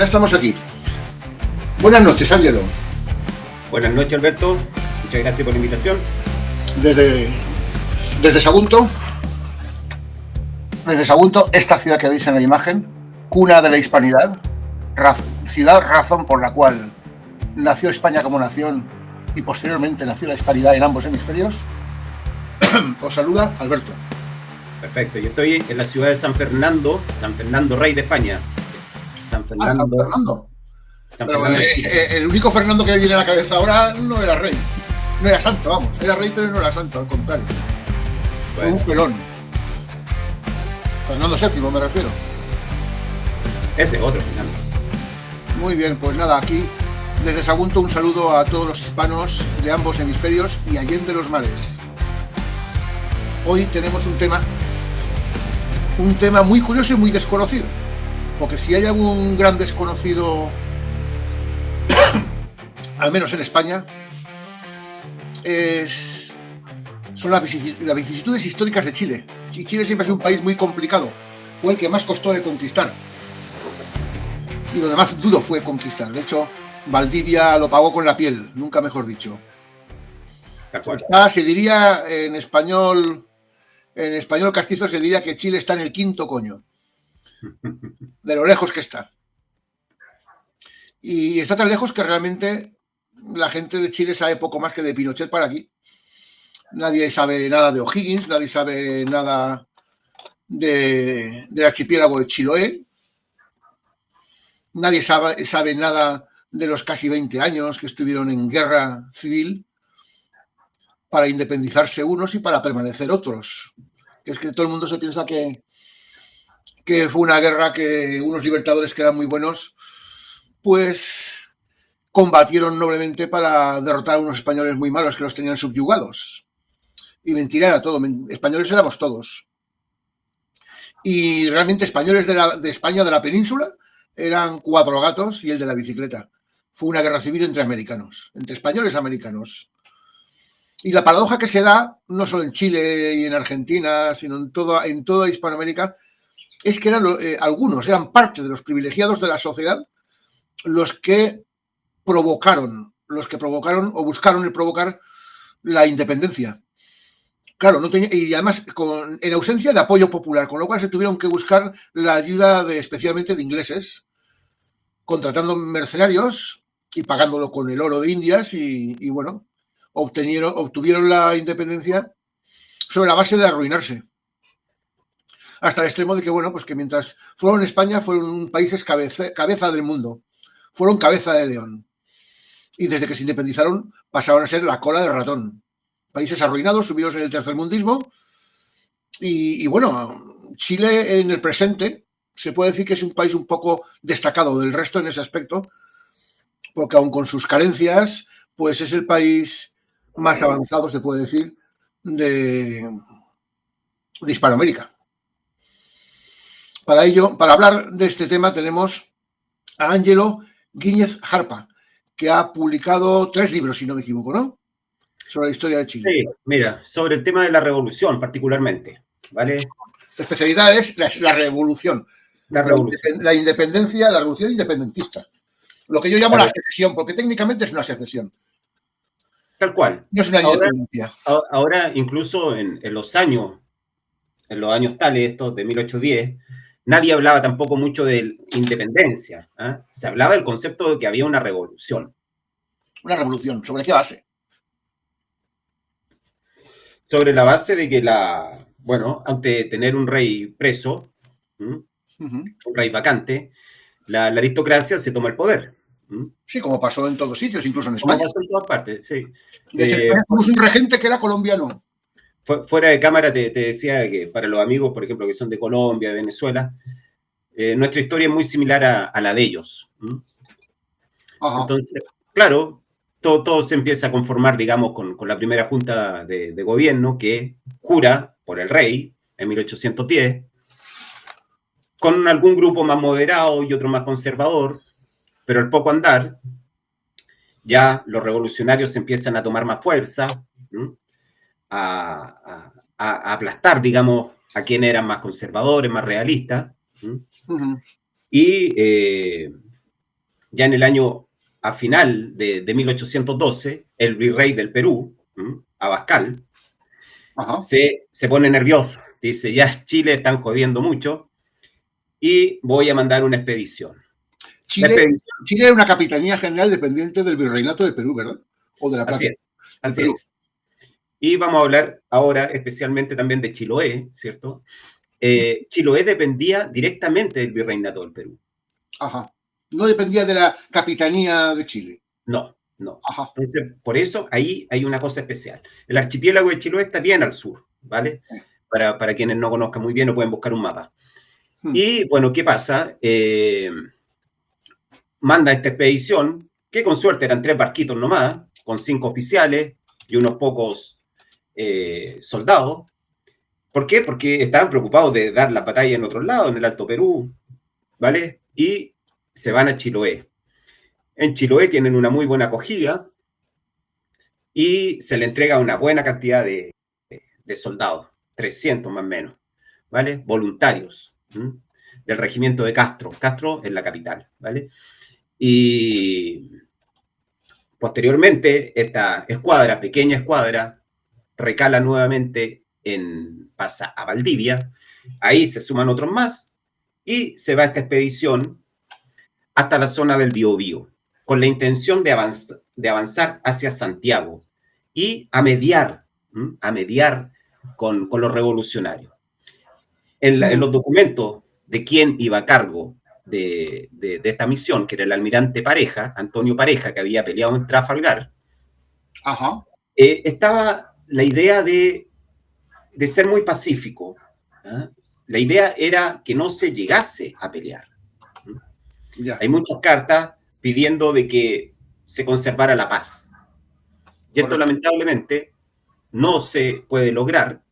Ya estamos aquí. Buenas noches, Ángelo. Buenas noches, Alberto. Muchas gracias por la invitación. Desde Sagunto, esta ciudad que veis en la imagen, cuna de la hispanidad, ciudad razón por la cual nació España como nación y posteriormente nació la hispanidad en ambos hemisferios, os saluda Alberto. Perfecto, yo estoy en la ciudad de San Fernando, Rey de España. San Fernando. Pero el único Fernando que me viene a la cabeza ahora no era rey. No era santo, vamos. Era rey, pero no era santo, al contrario. Fue un pelón. Fernando VII, me refiero. Ese otro, Fernando. Muy bien, pues nada, aquí desde Sagunto un saludo a todos los hispanos de ambos hemisferios y allende los mares. Hoy tenemos un tema muy curioso y muy desconocido. Porque si hay algún gran desconocido, al menos en España, son las vicisitudes históricas de Chile. Y Chile siempre ha sido un país muy complicado. Fue el que más costó de conquistar. Y lo demás duro fue conquistar. De hecho, Valdivia lo pagó con la piel, nunca mejor dicho. Se diría en español castizo, se diría que Chile está en el quinto coño. De lo lejos que está. Y está tan lejos que realmente la gente de Chile sabe poco más que de Pinochet para aquí. Nadie sabe nada de O'Higgins, nadie sabe nada del archipiélago de Chiloé. Nadie sabe nada de los casi 20 años que estuvieron en guerra civil para independizarse unos y para permanecer otros. Que es que todo el mundo se piensa que fue una guerra que unos libertadores que eran muy buenos, pues combatieron noblemente para derrotar a unos españoles muy malos que los tenían subyugados. Y mentira era todo, españoles éramos todos. Y realmente españoles de España, de la península, eran 4 gatos y el de la bicicleta. Fue una guerra civil entre americanos, entre españoles y americanos. Y la paradoja que se da, no solo en Chile y en Argentina, sino en toda Hispanoamérica, es que algunos eran parte de los privilegiados de la sociedad los que provocaron o buscaron el provocar la independencia. Claro, y además en ausencia de apoyo popular, con lo cual se tuvieron que buscar la ayuda especialmente de ingleses, contratando mercenarios y pagándolo con el oro de Indias y bueno, obtuvieron la independencia sobre la base de arruinarse. Hasta el extremo de que, bueno, pues que mientras fueron España, fueron países cabeza del mundo. Fueron cabeza de león. Y desde que se independizaron, pasaron a ser la cola de ratón. Países arruinados, subidos en el tercermundismo. Y bueno, Chile en el presente se puede decir que es un país un poco destacado del resto en ese aspecto, porque aun con sus carencias, pues es el país más avanzado, se puede decir, de Hispanoamérica. Para ello, para hablar de este tema, tenemos a Ángelo Guíñez Jarpa, que ha publicado 3 libros, si no me equivoco, ¿no? Sobre la historia de Chile. Sí, mira, sobre el tema de la revolución particularmente, ¿vale? La especialidad es la revolución. La revolución. La independencia, la revolución independencista. Lo que yo llamo la secesión, porque técnicamente es una secesión. Tal cual. No es una independencia. Ahora incluso en los años tales, estos de 1810, nadie hablaba tampoco mucho de independencia. ¿Eh? Se hablaba del concepto de que había una revolución. Una revolución. ¿Sobre qué base? Sobre la base de que ante tener un rey preso, un rey vacante, la aristocracia se toma el poder. Sí, como pasó en todos sitios, incluso en España. Como pasó en todas partes, sí. De hecho, tuvimos un regente que era colombiano. Fuera de cámara te decía que para los amigos, por ejemplo, que son de Colombia, de Venezuela, nuestra historia es muy similar a la de ellos. Entonces, claro, todo se empieza a conformar, digamos, con la primera junta de gobierno que jura por el rey en 1810, con algún grupo más moderado y otro más conservador, pero al poco andar, ya los revolucionarios empiezan a tomar más fuerza, a aplastar, digamos, a quienes eran más conservadores, más realistas. Y ya en el año a final de 1812, el virrey del Perú, Abascal, se pone nervioso. Dice, ya Chile están jodiendo mucho y voy a mandar una expedición. Chile es una capitanía general dependiente del virreinato de Perú, ¿verdad? O de la Plata. Así es. Y vamos a hablar ahora especialmente también de Chiloé, ¿cierto? Chiloé dependía directamente del virreinato del Perú. Ajá. No dependía de la capitanía de Chile. No. Ajá. Entonces, por eso ahí hay una cosa especial. El archipiélago de Chiloé está bien al sur, ¿vale? Para quienes no conozcan muy bien, o pueden buscar un mapa. Y bueno, ¿qué pasa? Manda esta expedición, que con suerte eran 3 barquitos nomás, con 5 oficiales y unos pocos soldados. ¿Por qué? Porque estaban preocupados de dar la batalla en otros lados, en el Alto Perú, ¿vale? Y se van a Chiloé. En Chiloé tienen una muy buena acogida y se le entrega una buena cantidad de soldados, 300 más o menos, ¿vale? Voluntarios, del regimiento de Castro. Castro es la capital, ¿vale? Y posteriormente esta escuadra, pequeña escuadra, recala nuevamente pasa a Valdivia, ahí se suman otros más y se va esta expedición hasta la zona del Biobío, con la intención de avanzar hacia Santiago y a mediar con los revolucionarios. En los documentos de quién iba a cargo de esta misión, que era el almirante Pareja, Antonio Pareja, que había peleado en Trafalgar, estaba la idea de ser muy pacífico. La idea era que no se llegase a pelear. Hay muchas cartas pidiendo de que se conservara la paz. Y esto lamentablemente no se puede lograr.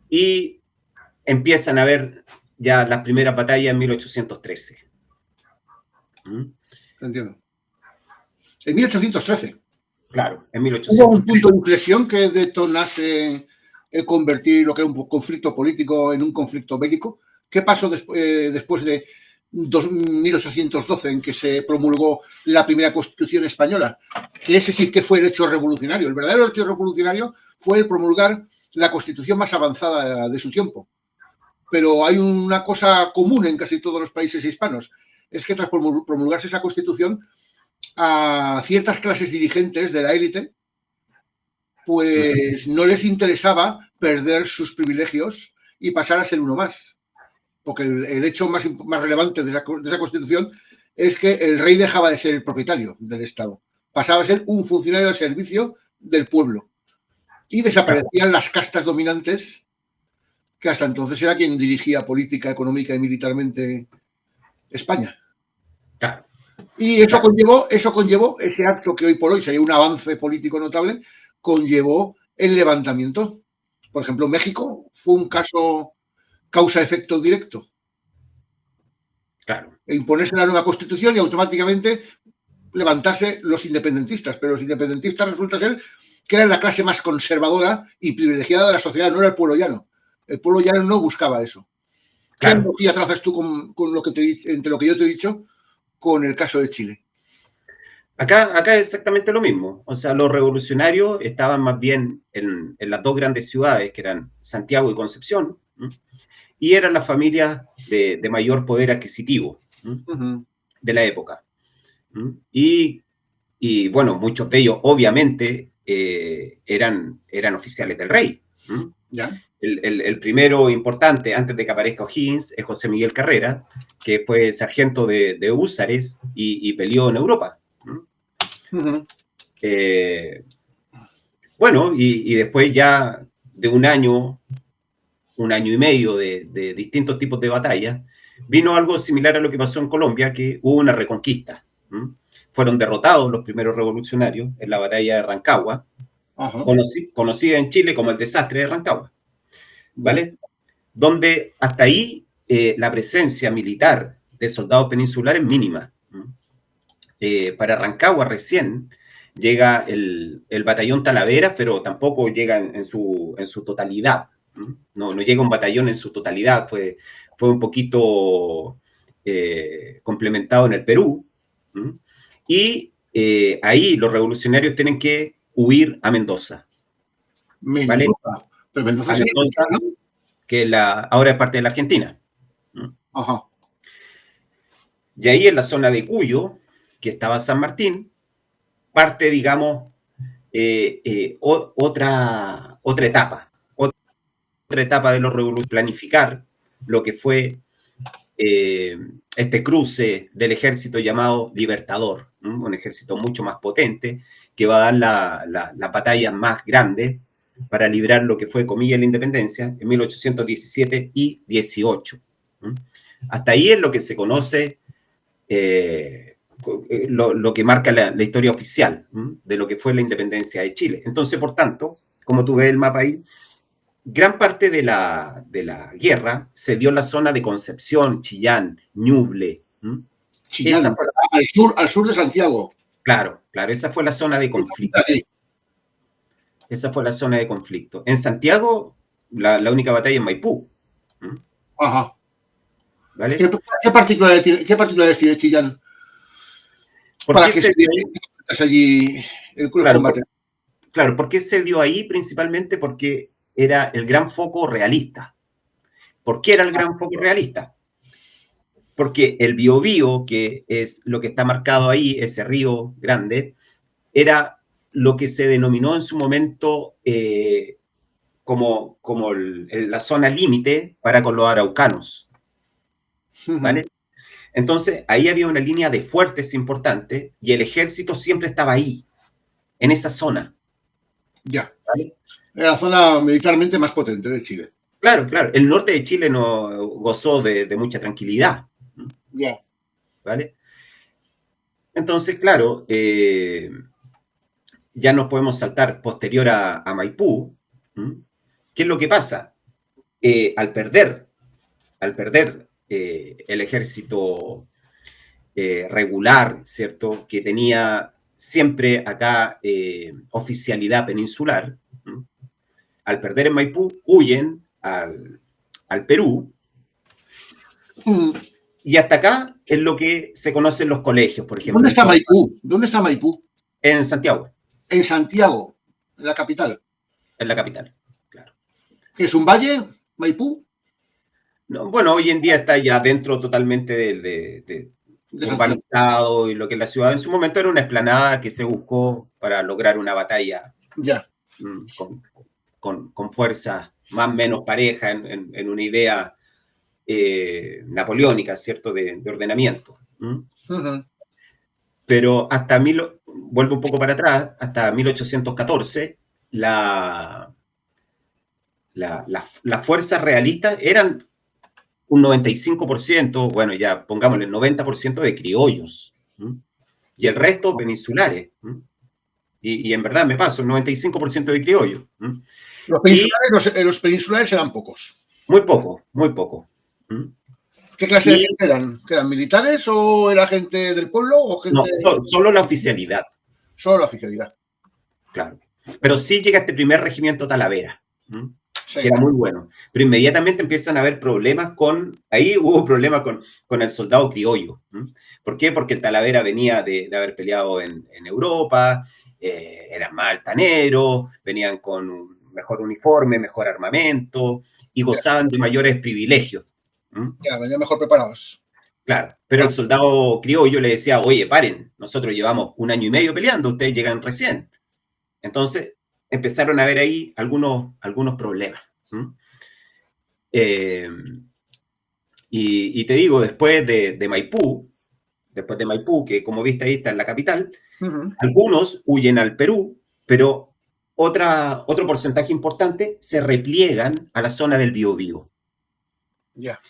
Y empiezan a haber ya las primeras batallas en 1813. Entiendo. En 1813. Claro, en 1813. ¿Hubo un punto de inflexión que detonase el convertir lo que era un conflicto político en un conflicto bélico? ¿Qué pasó después de 1812, en que se promulgó la primera Constitución española? Que ese sí que fue el hecho revolucionario. El verdadero hecho revolucionario fue el promulgar la Constitución más avanzada de su tiempo. Pero hay una cosa común en casi todos los países hispanos, es que tras promulgarse esa Constitución, a ciertas clases dirigentes de la élite, pues no les interesaba perder sus privilegios y pasar a ser uno más. Porque el hecho más relevante de esa Constitución es que el rey dejaba de ser el propietario del Estado, pasaba a ser un funcionario al servicio del pueblo y desaparecían las castas dominantes, que hasta entonces era quien dirigía política, económica y militarmente España. Claro. Y eso conllevó ese acto que hoy por hoy, si hay un avance político notable, conllevó el levantamiento. Por ejemplo, México fue un caso causa-efecto directo. Claro. E imponerse la nueva Constitución y automáticamente levantarse los independentistas. Pero los independentistas resulta ser que eran la clase más conservadora y privilegiada de la sociedad, no era el pueblo llano. El pueblo llano no buscaba eso. Claro. ¿Qué analogía trazas tú con lo que entre lo que yo te he dicho con el caso de Chile? Acá es exactamente lo mismo. O sea, los revolucionarios estaban más bien en las 2 grandes ciudades, que eran Santiago y Concepción, y eran las familias de mayor poder adquisitivo de la época. Y bueno, muchos de ellos obviamente eran oficiales del rey. ¿Ya? El primero importante, antes de que aparezca O'Higgins, es José Miguel Carrera, que fue sargento de húsares y peleó en Europa. Bueno, y después ya de un año y medio de distintos tipos de batallas, vino algo similar a lo que pasó en Colombia, que hubo una reconquista. Fueron derrotados los primeros revolucionarios en la batalla de Rancagua, conocida en Chile como el desastre de Rancagua, ¿vale? Donde hasta ahí la presencia militar de soldados peninsulares es mínima. Para Rancagua recién llega el batallón Talavera, pero tampoco llega en su totalidad. No llega un batallón en su totalidad, fue un poquito complementado en el Perú, y ahí los revolucionarios tienen que huir a Mendoza. ¿Vale? Pero Mendoza a sí, Mendoza, ¿no? que ahora es parte de la Argentina. Ajá. Y ahí en la zona de Cuyo, que estaba San Martín, parte, digamos, otra etapa. Otra etapa de los revolucionarios, planificar lo que fue este cruce del ejército llamado Libertador, un ejército mucho más potente, que va a dar la batalla más grande para librar lo que fue, comillas, la independencia en 1817 y 18. Hasta ahí es lo que se conoce, lo que marca la historia oficial de lo que fue la independencia de Chile. Entonces, por tanto, como tú ves el mapa ahí, gran parte de la guerra se dio en la zona de Concepción, Chillán, Ñuble. Chillán, al sur de Santiago. Claro, esa fue la zona de conflicto. Esa fue la zona de conflicto. En Santiago, la única batalla en Maipú. Ajá. ¿Vale? ¿Qué particularidades tiene Chillán? Para que se allí el combate. Claro, ¿por qué se dio ahí? Principalmente porque era el gran foco realista. ¿Por qué era el gran foco realista? Porque el Biobío, que es lo que está marcado ahí, ese río grande, era lo que se denominó en su momento como la zona límite para con los araucanos. ¿Vale? Entonces, ahí había una línea de fuertes importante y el ejército siempre estaba ahí, en esa zona. Ya. ¿Vale? Era la zona militarmente más potente de Chile. Claro. El norte de Chile no gozó de mucha tranquilidad. Ya. ¿Vale? Entonces, claro, ya nos podemos saltar posterior a Maipú. ¿Qué es lo que pasa? Al perder el ejército regular, ¿cierto? Que tenía siempre acá oficialidad peninsular, al perder en Maipú, huyen al Perú. Y hasta acá es lo que se conocen los colegios, por ejemplo. ¿Dónde está Maipú? ¿Dónde está Maipú? En Santiago. En Santiago, en la capital. En la capital, claro. ¿Qué es un valle, Maipú? No, bueno, hoy en día está ya dentro totalmente de urbanizado y lo que es la ciudad. En su momento era una explanada que se buscó para lograr una batalla ya. Con fuerzas más o menos parejas en una idea napoleónica, ¿cierto?, de ordenamiento. Pero vuelvo un poco para atrás, hasta 1814, las fuerzas realistas eran un 95%, bueno, ya pongámosle el 90% de criollos, y el resto peninsulares. Y en verdad me paso, el 95% de criollos. Los peninsulares eran pocos. Muy poco. ¿Qué clase de gente eran? ¿Eran militares o era gente del pueblo? O gente... No, solo la oficialidad. Solo la oficialidad. Claro. Pero sí llega este primer regimiento Talavera, que era muy bueno. Pero inmediatamente empiezan a haber problemas ahí hubo problemas con el soldado criollo. ¿Por qué? Porque el Talavera venía de haber peleado en Europa, eran más altaneros, venían con un mejor uniforme, mejor armamento, y gozaban de mayores privilegios. Ya, venían mejor preparados. Claro, pero el soldado criollo le decía, oye, paren, nosotros llevamos 1 año y medio peleando, ustedes llegan recién. Entonces, empezaron a haber ahí algunos problemas. Y te digo, después de Maipú, que como viste ahí está en la capital, algunos huyen al Perú, pero otro porcentaje importante se repliegan a la zona del Biobío. Ya.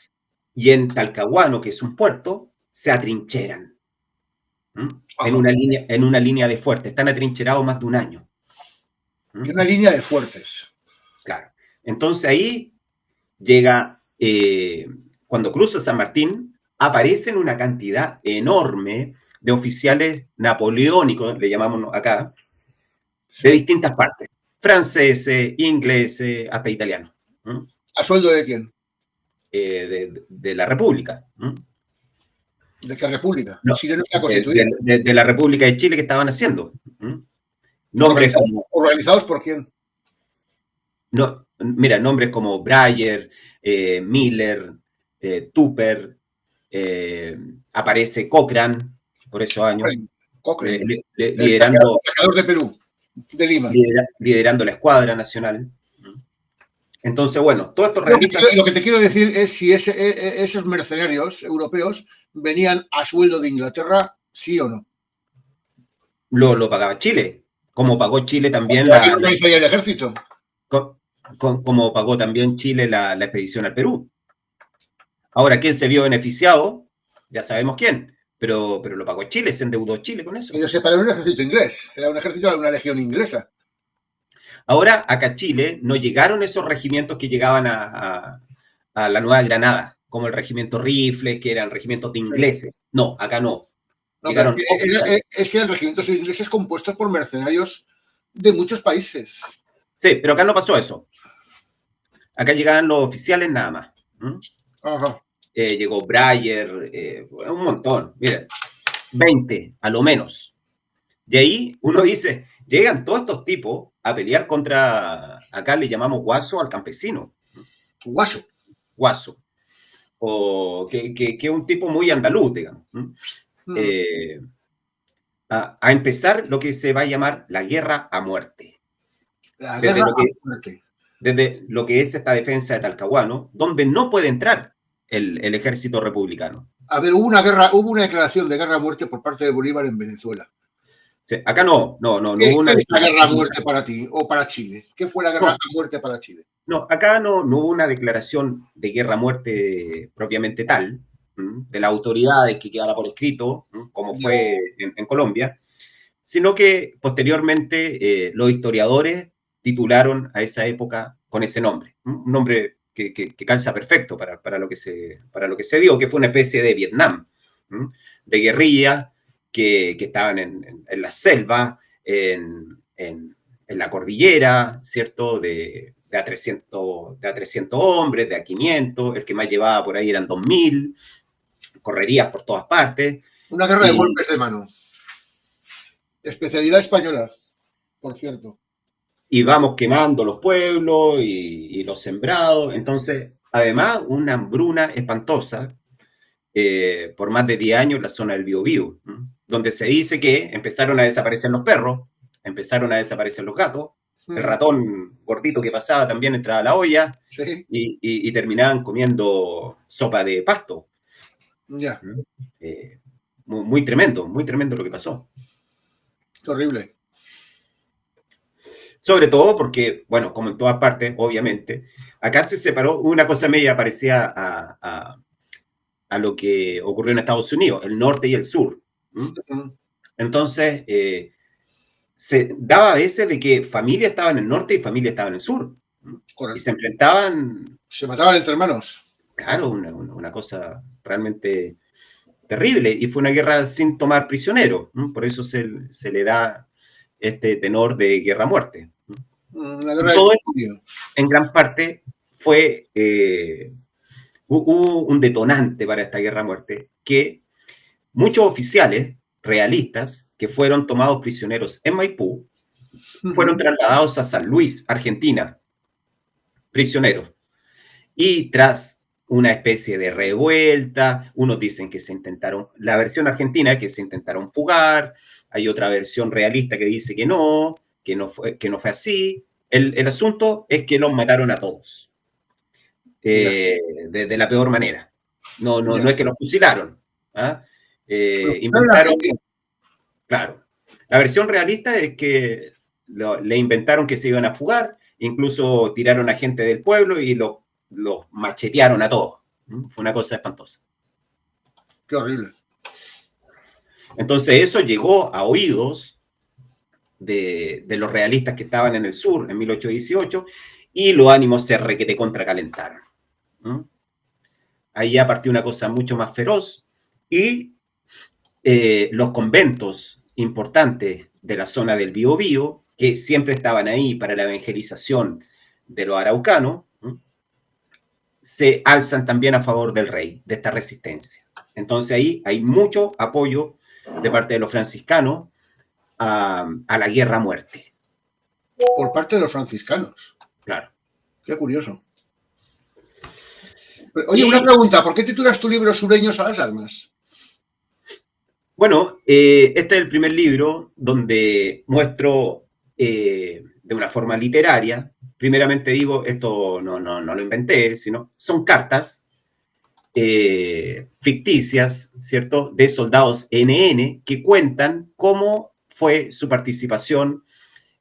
Y en Talcahuano, que es un puerto, se atrincheran. En una línea de fuertes. Están atrincherados más de 1 año. Una línea de fuertes. Claro. Entonces ahí llega, cuando cruza San Martín, aparecen una cantidad enorme de oficiales napoleónicos, le llamamos acá, de distintas partes. Franceses, ingleses, hasta italianos. ¿A sueldo de quién? De la República. ¿De qué república? No, Chile no está constituida. de la República de Chile que estaban haciendo. Nombres como... ¿Organizados por quién? No, mira, nombres como Breyer, Miller, Tupper, aparece Cochrane por esos años, Cochrane, liderando, el embajador de Perú, de Lima. liderando la escuadra nacional. Entonces, bueno, todos estos realistas... Lo que te quiero decir es si esos mercenarios europeos venían a sueldo de Inglaterra, sí o no. Lo pagaba Chile, como pagó Chile también el ejército. Como pagó también Chile la expedición al Perú. Ahora, ¿quién se vio beneficiado? Ya sabemos quién, pero lo pagó Chile, se endeudó Chile con eso. Ellos se pararon un ejército inglés, era un ejército de una legión inglesa. Ahora, acá a Chile no llegaron esos regimientos que llegaban a la Nueva Granada, como el regimiento Rifles, que eran regimientos de ingleses. Sí. No, acá no. No, es que eran regimientos ingleses compuestos por mercenarios de muchos países. Sí, pero acá no pasó eso. Acá llegaban los oficiales nada más. Ajá. Llegó Breyer, un montón. Miren, 20 a lo menos. Y ahí uno dice, llegan todos estos tipos a pelear contra, acá le llamamos guaso al campesino. Guaso. Guaso. O que es un tipo muy andaluz, digamos. A empezar lo que se va a llamar la guerra a muerte. La guerra a muerte. Desde lo que es esta defensa de Talcahuano, donde no puede entrar el ejército republicano. A ver, hubo una declaración de guerra a muerte por parte de Bolívar en Venezuela. Sí, acá no hubo una. ¿Qué es la guerra a muerte para ti o para Chile? ¿Qué fue la guerra a muerte para Chile? No, acá no hubo una declaración de guerra a muerte propiamente tal, de las autoridades que quedara por escrito, como fue en Colombia, sino que posteriormente los historiadores titularon a esa época con ese nombre, un nombre que calza perfecto para lo que se dio, que fue una especie de Vietnam, de guerrilla que estaban en la selva, en la cordillera, ¿cierto? De a 300 hombres, de a 500, el que más llevaba por ahí eran 2000, correrías por todas partes. Una guerra de golpes de mano. Especialidad española, por cierto. Y vamos quemando los pueblos y los sembrados. Entonces, además, una hambruna espantosa por más de 10 años en la zona del Biobío, donde se dice que empezaron a desaparecer los perros, empezaron a desaparecer los gatos, el ratón gordito que pasaba también entraba a la olla, sí. y terminaban comiendo sopa de pasto. Ya. Muy tremendo lo que pasó. Qué horrible. Sobre todo porque, bueno, como en todas partes, obviamente, acá se separó una cosa media parecida a lo que ocurrió en Estados Unidos, el norte y el sur. Entonces, se daba a veces de que familia estaba en el norte y familia estaba en el sur. Correcto. Y se enfrentaban... Se mataban entre hermanos. Claro, una cosa realmente terrible. Y fue una guerra sin tomar prisioneros. Por eso se le da este tenor de guerra a muerte. Todo esto, en gran parte, fue... hubo un detonante para esta guerra a muerte, que muchos oficiales realistas que fueron tomados prisioneros en Maipú fueron trasladados a San Luis, Argentina, prisioneros. Y tras una especie de revuelta, unos dicen que se intentaron, la versión argentina es que se intentaron fugar, hay otra versión realista que dice que no fue así. El asunto es que los mataron a todos. De la peor manera. No es que los fusilaron. Inventaron. Claro. La versión realista es que le inventaron que se iban a fugar, incluso tiraron a gente del pueblo y los machetearon a todos. Fue una cosa espantosa. Qué horrible. Entonces eso llegó a oídos de los realistas que estaban en el sur en 1818 y los ánimos se requete contracalentaron. Ahí ya partió una cosa mucho más feroz y los conventos importantes de la zona del Biobío, que siempre estaban ahí para la evangelización de los araucanos, se alzan también a favor del rey, de esta resistencia. Entonces ahí hay mucho apoyo de parte de los franciscanos a la guerra a muerte. Por parte de los franciscanos. Claro. Qué curioso. Oye, una pregunta, ¿por qué titulas tu libro Sureños a las armas? Bueno, este es el primer libro donde muestro de una forma literaria, primeramente digo, esto no lo inventé, sino son cartas ficticias, ¿cierto?, de soldados NN que cuentan cómo fue su participación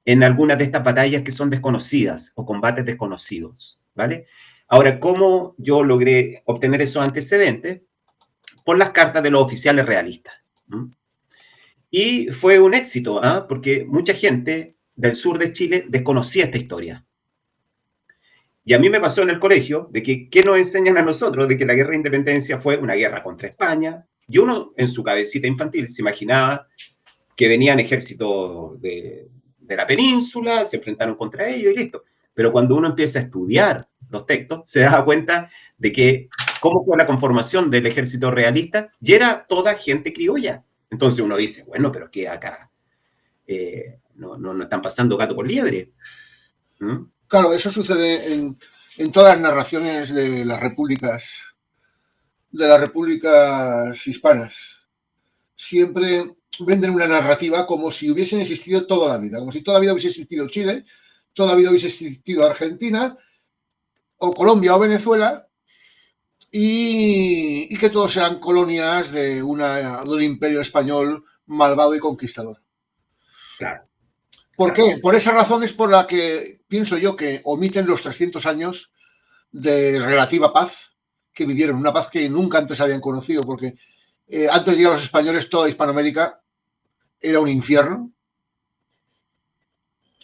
en algunas de estas batallas que son desconocidas o combates desconocidos, ¿vale? Ahora, ¿cómo yo logré obtener esos antecedentes? Por las cartas de los oficiales realistas. ¿Mm? Y fue un éxito, ¿eh? Porque mucha gente del sur de Chile desconocía esta historia. Y a mí me pasó en el colegio de que, ¿qué nos enseñan a nosotros? De que la guerra de independencia fue una guerra contra España. Y uno, en su cabecita infantil, se imaginaba que venían ejércitos de la península, se enfrentaron contra ellos y listo. Pero cuando uno empieza a estudiar los textos, se da cuenta de que cómo fue la conformación del ejército realista y era toda gente criolla. Entonces uno dice, bueno, pero ¿qué acá? No están pasando gato por liebre. ¿Mm? Claro, eso sucede en todas las narraciones de las repúblicas hispanas. Siempre venden una narrativa como si hubiesen existido toda la vida, como si toda la vida hubiese existido Chile, toda la vida hubiese existido Argentina, o Colombia o Venezuela, y que todos eran colonias de un imperio español malvado y conquistador. Claro. ¿Por qué? Por esa razón es por la que pienso yo que omiten los 300 años de relativa paz que vivieron, una paz que nunca antes habían conocido, porque antes de llegar los españoles toda Hispanoamérica era un infierno,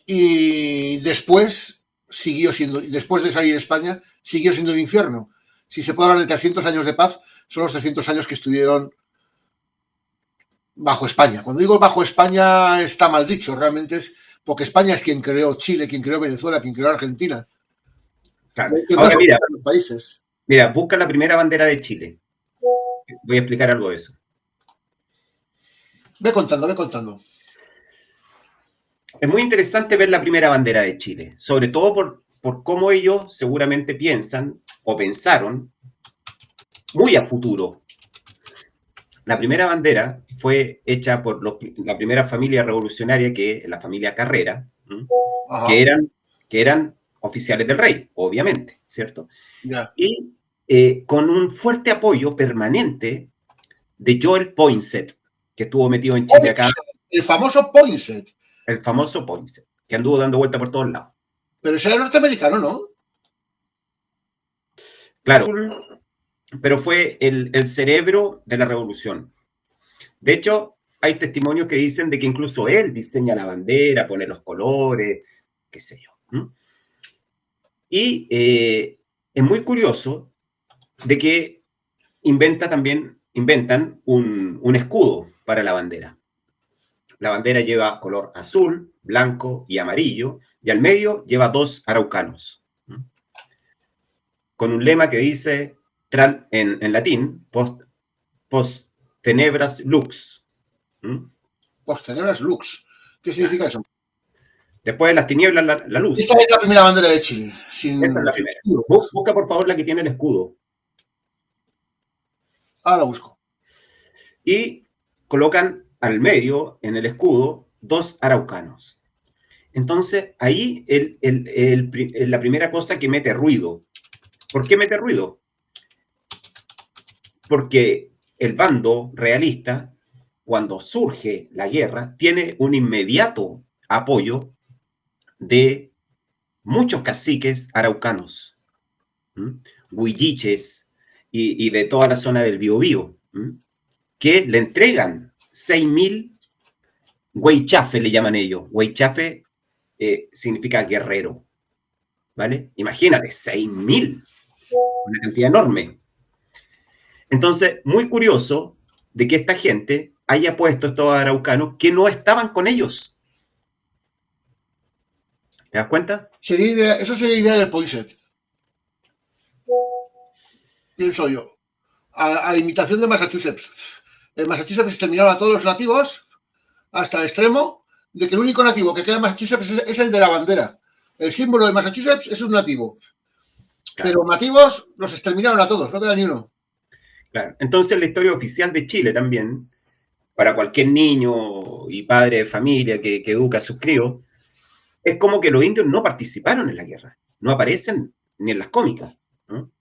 y después siguió siendo, después de salir España, siguió siendo un infierno. Si se puede hablar de 300 años de paz, son los 300 años que estuvieron bajo España. Cuando digo bajo España está mal dicho, realmente es porque España es quien creó Chile, quien creó Venezuela, quien creó Argentina. Claro. Ahora mira, los países. Mira, busca la primera bandera de Chile. Voy a explicar algo de eso. Ve contando, ve contando. Es muy interesante ver la primera bandera de Chile, sobre todo por cómo ellos seguramente piensan o pensaron muy a futuro. La primera bandera fue hecha por la primera familia revolucionaria, que es la familia Carrera, que eran oficiales del rey, obviamente, ¿cierto? Ya. Y con un fuerte apoyo permanente de Joel Poinsett, que estuvo metido en Chile acá. El famoso Poinsett. El famoso Poinsett, que anduvo dando vuelta por todos lados. Pero ese era norteamericano, ¿no? Claro, pero fue el cerebro de la revolución. De hecho, hay testimonios que dicen de que incluso él diseña la bandera, pone los colores, qué sé yo. Y es muy curioso de que inventan un escudo para la bandera. La bandera lleva color azul, blanco y amarillo, y al medio lleva 2 araucanos, con un lema que dice, en latín, post tenebras lux. Post tenebras lux. ¿Qué significa eso? Después de las tinieblas, la luz. Esta es la primera bandera de Chile. Esa es la primera. Busca, por favor, la que tiene el escudo. Ahora la busco. Y colocan al medio, en el escudo, 2 araucanos. Entonces, ahí la primera cosa que mete ruido. ¿Por qué mete ruido? Porque el bando realista, cuando surge la guerra, tiene un inmediato apoyo de muchos caciques araucanos, huilliches y de toda la zona del Biobío, que le entregan 6.000 huaychafe, le llaman ellos. Huaychafe significa guerrero, ¿vale? Imagínate, 6.000, una cantidad enorme. Entonces, muy curioso de que esta gente haya puesto estos araucanos que no estaban con ellos. ¿Te das cuenta? Eso sería idea de Poinsett. Pienso yo. a imitación de Massachusetts. En Massachusetts exterminaron a todos los nativos hasta el extremo de que el único nativo que queda en Massachusetts es el de la bandera. El símbolo de Massachusetts es un nativo. Claro. Pero nativos los exterminaron a todos, no queda ni uno. Claro. Entonces la historia oficial de Chile también, para cualquier niño y padre de familia que educa a sus críos, es como que los indios no participaron en la guerra, no aparecen ni en las cómicas, ¿no?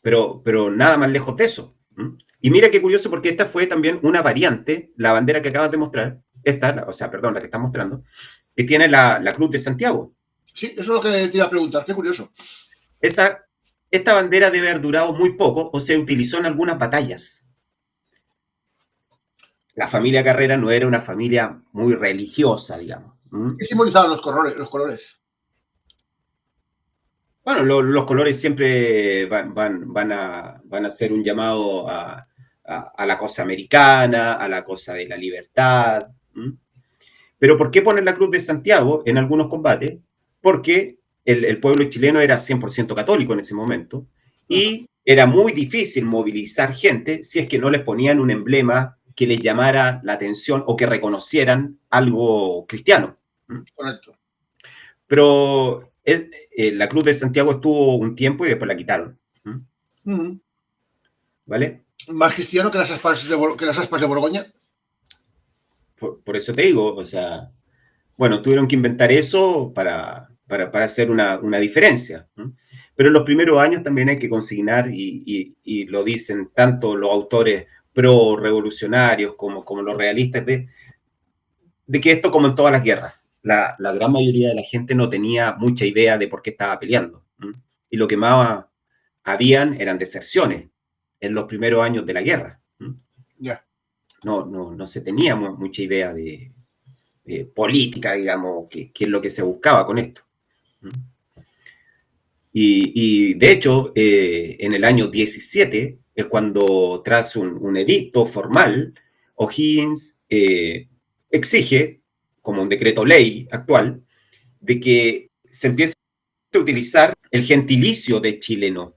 Pero nada más lejos de eso, ¿no? Y mira qué curioso, porque esta fue también una variante, la bandera que acabas de mostrar, la que estás mostrando, que tiene la Cruz de Santiago. Sí, eso es lo que te iba a preguntar, qué curioso. Esta bandera debe haber durado muy poco o se utilizó en algunas batallas. La familia Carrera no era una familia muy religiosa, digamos. ¿Qué simbolizaban los colores? Bueno, los colores siempre van a ser un llamado a la cosa americana, a la cosa de la libertad. Pero ¿por qué poner la Cruz de Santiago en algunos combates? Porque el pueblo chileno era 100% católico en ese momento y era muy difícil movilizar gente si es que no les ponían un emblema que les llamara la atención o que reconocieran algo cristiano. Correcto. Pero la Cruz de Santiago estuvo un tiempo y después la quitaron. ¿Vale? ¿Más cristiano que las aspas de Borgoña? Por eso te digo, o sea, bueno, tuvieron que inventar eso para hacer una diferencia. Pero en los primeros años también hay que consignar, y lo dicen tanto los autores pro-revolucionarios como los realistas, de que esto, como en todas las guerras, la gran mayoría de la gente no tenía mucha idea de por qué estaba peleando. Y lo que más habían eran deserciones en los primeros años de la guerra. Yeah. No se tenía mucha idea de política, digamos, que es lo que se buscaba con esto. Y de hecho, en el año 17 es cuando, tras un edicto formal, O'Higgins exige, como un decreto ley actual, de que se empiece a utilizar el gentilicio de chileno.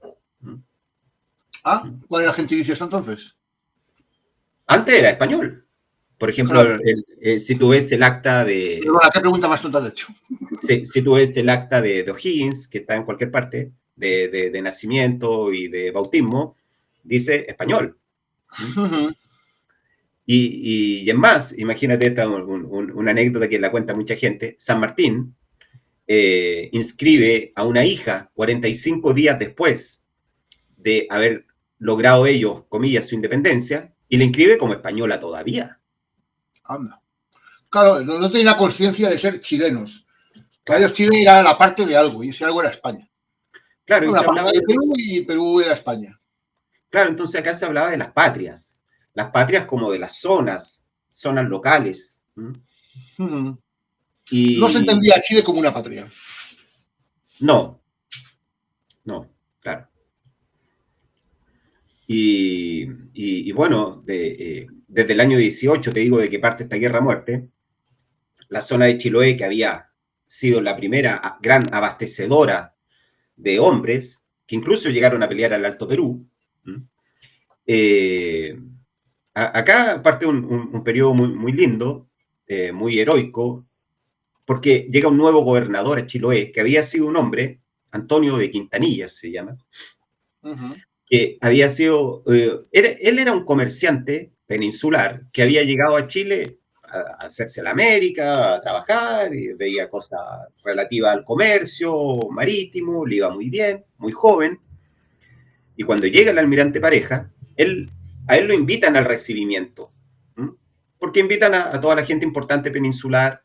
¿Cuál era el gentilicio entonces? Antes era español. Por ejemplo, claro. Si tú ves el acta de... Pero bueno, ¿qué pregunta más tonta de hecho? Si tú ves el acta de O'Higgins, que está en cualquier parte, de nacimiento y de bautismo, dice español. Y es más, imagínate esta una anécdota que la cuenta mucha gente. San Martín inscribe a una hija 45 días después de haber logrado ellos, comillas, su independencia, y la inscribe como española todavía. Anda. Claro, no tenía conciencia de ser chilenos. Para ellos Chile era la parte de algo, y ese algo era España. Claro, y se hablaba de Perú, y Perú era España. Claro, entonces acá se hablaba de las patrias como de las zonas locales. Y no se entendía a Chile como una patria. No, claro. Y bueno, desde el año 18, te digo, de que parte esta guerra a muerte, la zona de Chiloé, que había sido la primera gran abastecedora de hombres, que incluso llegaron a pelear al Alto Perú, acá parte un periodo muy lindo, muy heroico, porque llega un nuevo gobernador a Chiloé, que había sido un hombre, Antonio de Quintanilla se llama, que había sido, él era un comerciante peninsular que había llegado a Chile a hacerse la América, a trabajar, y veía cosas relativas al comercio marítimo, le iba muy bien, muy joven, y cuando llega el almirante Pareja, a él lo invitan al recibimiento, porque invitan a toda la gente importante peninsular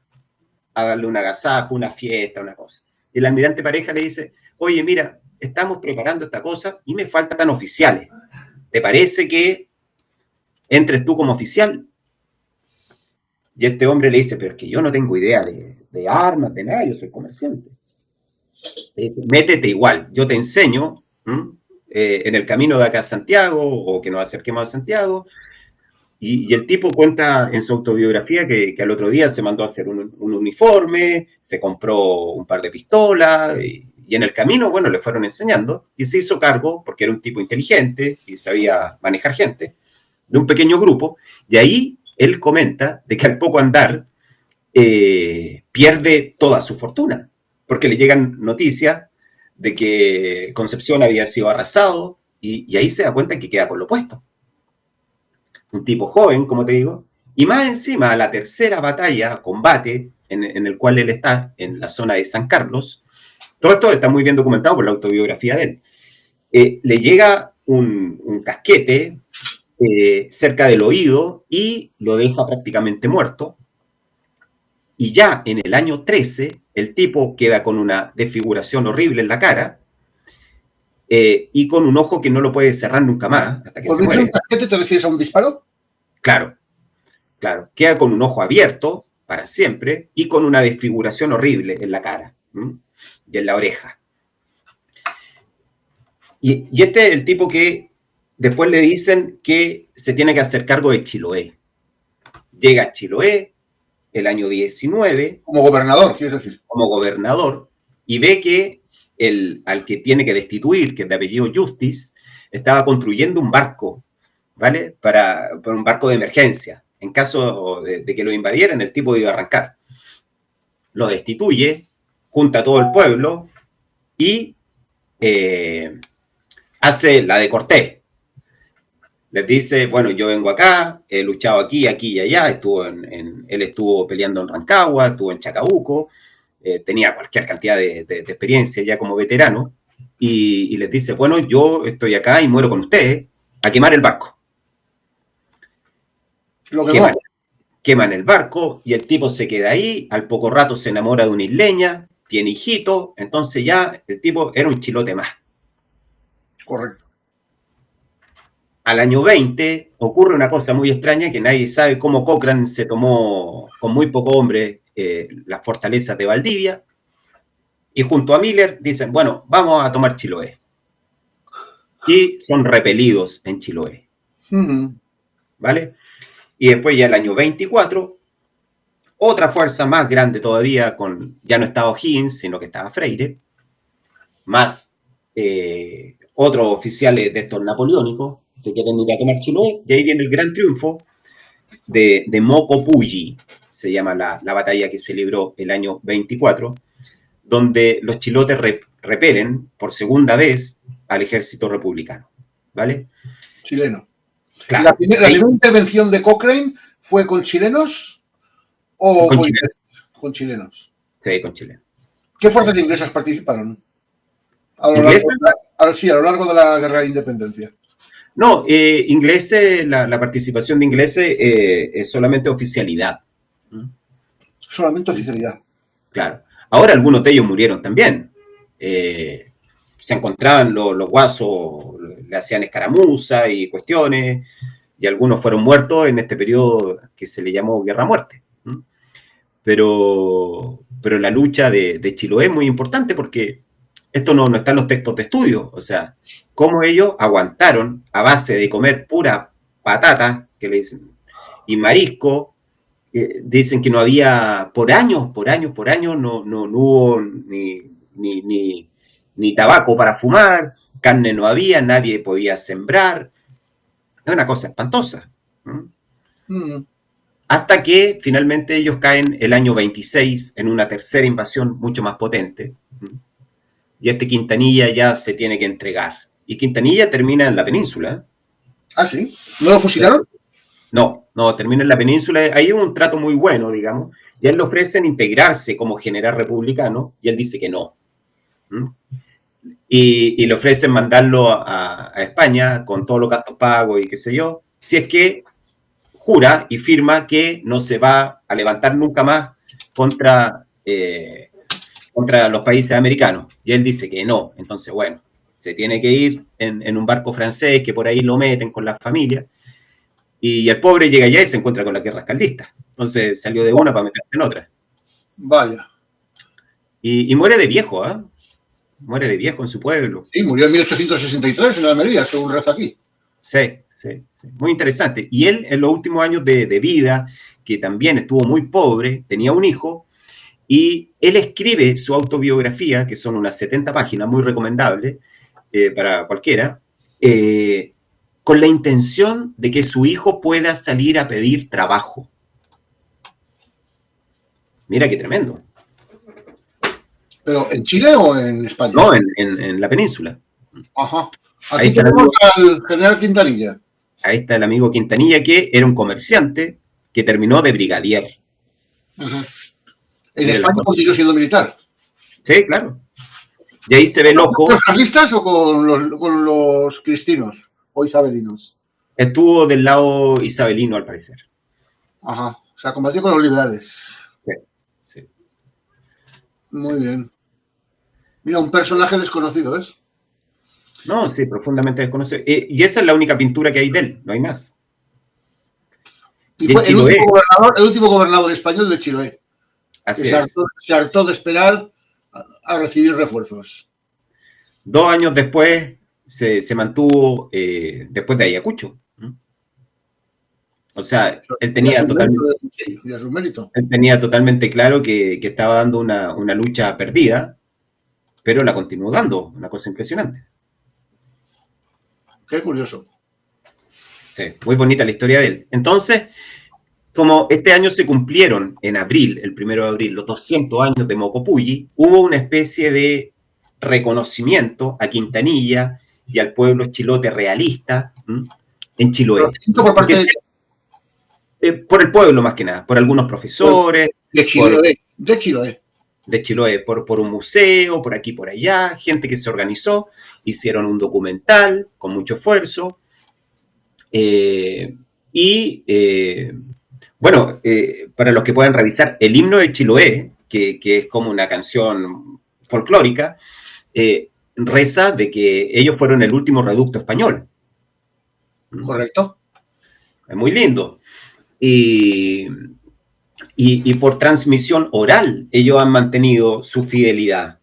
a darle un agasajo, una fiesta, una cosa. Y el almirante Pareja le dice, oye, mira, estamos preparando esta cosa y me faltan oficiales. ¿Te parece que entres tú como oficial? Y este hombre le dice, pero es que yo no tengo idea de armas, de nada, yo soy comerciante. Le dice, métete igual, yo te enseño en el camino de acá a Santiago, o que nos acerquemos a Santiago. Y el tipo cuenta en su autobiografía que al otro día se mandó a hacer un uniforme, se compró un par de pistolas, Y en el camino, bueno, le fueron enseñando y se hizo cargo, porque era un tipo inteligente y sabía manejar gente, de un pequeño grupo. Y ahí él comenta de que al poco andar pierde toda su fortuna, porque le llegan noticias de que Concepción había sido arrasado y ahí se da cuenta que queda con lo puesto. Un tipo joven, como te digo, y más encima a la tercera batalla, combate, en el cual él está, en la zona de San Carlos. Todo esto está muy bien documentado por la autobiografía de él. Le llega un casquete cerca del oído y lo deja prácticamente muerto. Y ya en el año 13, el tipo queda con una desfiguración horrible en la cara y con un ojo que no lo puede cerrar nunca más hasta que se muere. ¿Un casquete te refieres a un disparo? Claro, claro. Queda con un ojo abierto para siempre y con una desfiguración horrible en la cara y en la oreja. Y este es el tipo que después le dicen que se tiene que hacer cargo de Chiloé. Llega a Chiloé el año 19. Como gobernador, quieres decir. Como gobernador, y ve que al que tiene que destituir, que es de apellido Justice, estaba construyendo un barco, ¿vale? Para un barco de emergencia. En caso de que lo invadieran, el tipo iba a arrancar. Lo destituye, junta a todo el pueblo y hace la de Cortés. Les dice, bueno, yo vengo acá, he luchado aquí, aquí y allá, él estuvo peleando en Rancagua, estuvo en Chacabuco, tenía cualquier cantidad de experiencia ya como veterano, y les dice, bueno, yo estoy acá y muero con ustedes, a quemar el barco. Queman el barco y el tipo se queda ahí, al poco rato se enamora de una isleña, tiene hijito, entonces ya el tipo era un chilote más. Correcto. Al año 20 ocurre una cosa muy extraña que nadie sabe cómo Cochrane se tomó con muy poco hombre las fortalezas de Valdivia y junto a Miller dicen, bueno, vamos a tomar Chiloé. Y son repelidos en Chiloé. ¿Vale? Y después ya el año 24, otra fuerza más grande todavía, ya no estaba O'Higgins, sino que estaba Freire, más otros oficiales de estos napoleónicos, se quieren ir a tomar Chiloé, y ahí viene el gran triunfo de Mocopulli, se llama la batalla que se libró el año 24, donde los chilotes repelen por segunda vez al ejército republicano, ¿vale? Chileno. Claro. ¿La primera intervención de Cochrane fue con chilenos o con chilenos? Con chilenos. Sí, con chilenos. ¿Qué fuerzas inglesas participaron? A lo largo de la guerra de independencia. No, ingleses, la participación de ingleses es solamente oficialidad. Solamente oficialidad. Claro. Ahora algunos de ellos murieron también. Se encontraban los guasos, le hacían escaramuza y cuestiones, y algunos fueron muertos en este periodo que se le llamó Guerra-Muerte. Pero la lucha de Chiloé es muy importante porque esto no está en los textos de estudio, o sea, cómo ellos aguantaron a base de comer pura patata, que le dicen, y marisco. Dicen que no había, por años, no hubo ni tabaco para fumar, carne no había, nadie podía sembrar. Es una cosa espantosa. Hasta que finalmente ellos caen el año 26 en una tercera invasión mucho más potente. Y Quintanilla ya se tiene que entregar. Y Quintanilla termina en la península. ¿Ah, sí? ¿No lo fusilaron? No, termina en la península. Ahí hubo un trato muy bueno, digamos. Y a él le ofrecen integrarse como general republicano y él dice que no. Y le ofrecen mandarlo a España con todos los gastos pagos y qué sé yo, si es que jura y firma que no se va a levantar nunca más contra los países americanos. Y él dice que no. Entonces, bueno, se tiene que ir en un barco francés que por ahí lo meten con la familia. Y el pobre llega allá y se encuentra con las guerras carlistas. Entonces salió de una para meterse en otra. Vaya. Y muere de viejo, ¿eh? Muere de viejo en su pueblo. Sí, murió en 1863 en Almería, según reza aquí. Sí. Muy interesante. Y él, en los últimos años de vida, que también estuvo muy pobre, tenía un hijo, y él escribe su autobiografía, que son unas 70 páginas, muy recomendable para cualquiera, con la intención de que su hijo pueda salir a pedir trabajo. Mira qué tremendo. ¿Pero en Chile o en España? No, en la península. Ajá. Aquí tenemos al general Quintanilla. Ahí está el amigo Quintanilla, que era un comerciante que terminó de brigadier. Ajá. ¿En España continuó siendo militar? Sí, claro. Y ahí se ve el ojo. ¿Con los carlistas o con los cristinos o isabelinos? Estuvo del lado isabelino, al parecer. Ajá. O sea, combatió con los liberales. Sí. Muy bien. Mira, un personaje desconocido, ¿ves? No, sí, profundamente desconocido. Y esa es la única pintura que hay de él, no hay más. Y fue el último gobernador español de Chiloé. Así es. Se hartó de esperar a recibir refuerzos. 2 años después se mantuvo después de Ayacucho. O sea, él tenía totalmente claro que estaba dando una lucha perdida, pero la continuó dando, una cosa impresionante. Qué curioso. Sí, muy bonita la historia de él. Entonces, como este año se cumplieron en abril, el 1 de abril, los 200 años de Mocopulli, hubo una especie de reconocimiento a Quintanilla y al pueblo chilote realista en Chiloé. Por el pueblo más que nada, por algunos profesores. De Chiloé. De Chiloé, por un museo, por aquí, por allá, gente que se organizó, hicieron un documental con mucho esfuerzo. Bueno, para los que puedan revisar, el himno de Chiloé, que es como una canción folclórica, reza de que ellos fueron el último reducto español. Correcto. Es muy lindo. Y por transmisión oral, ellos han mantenido su fidelidad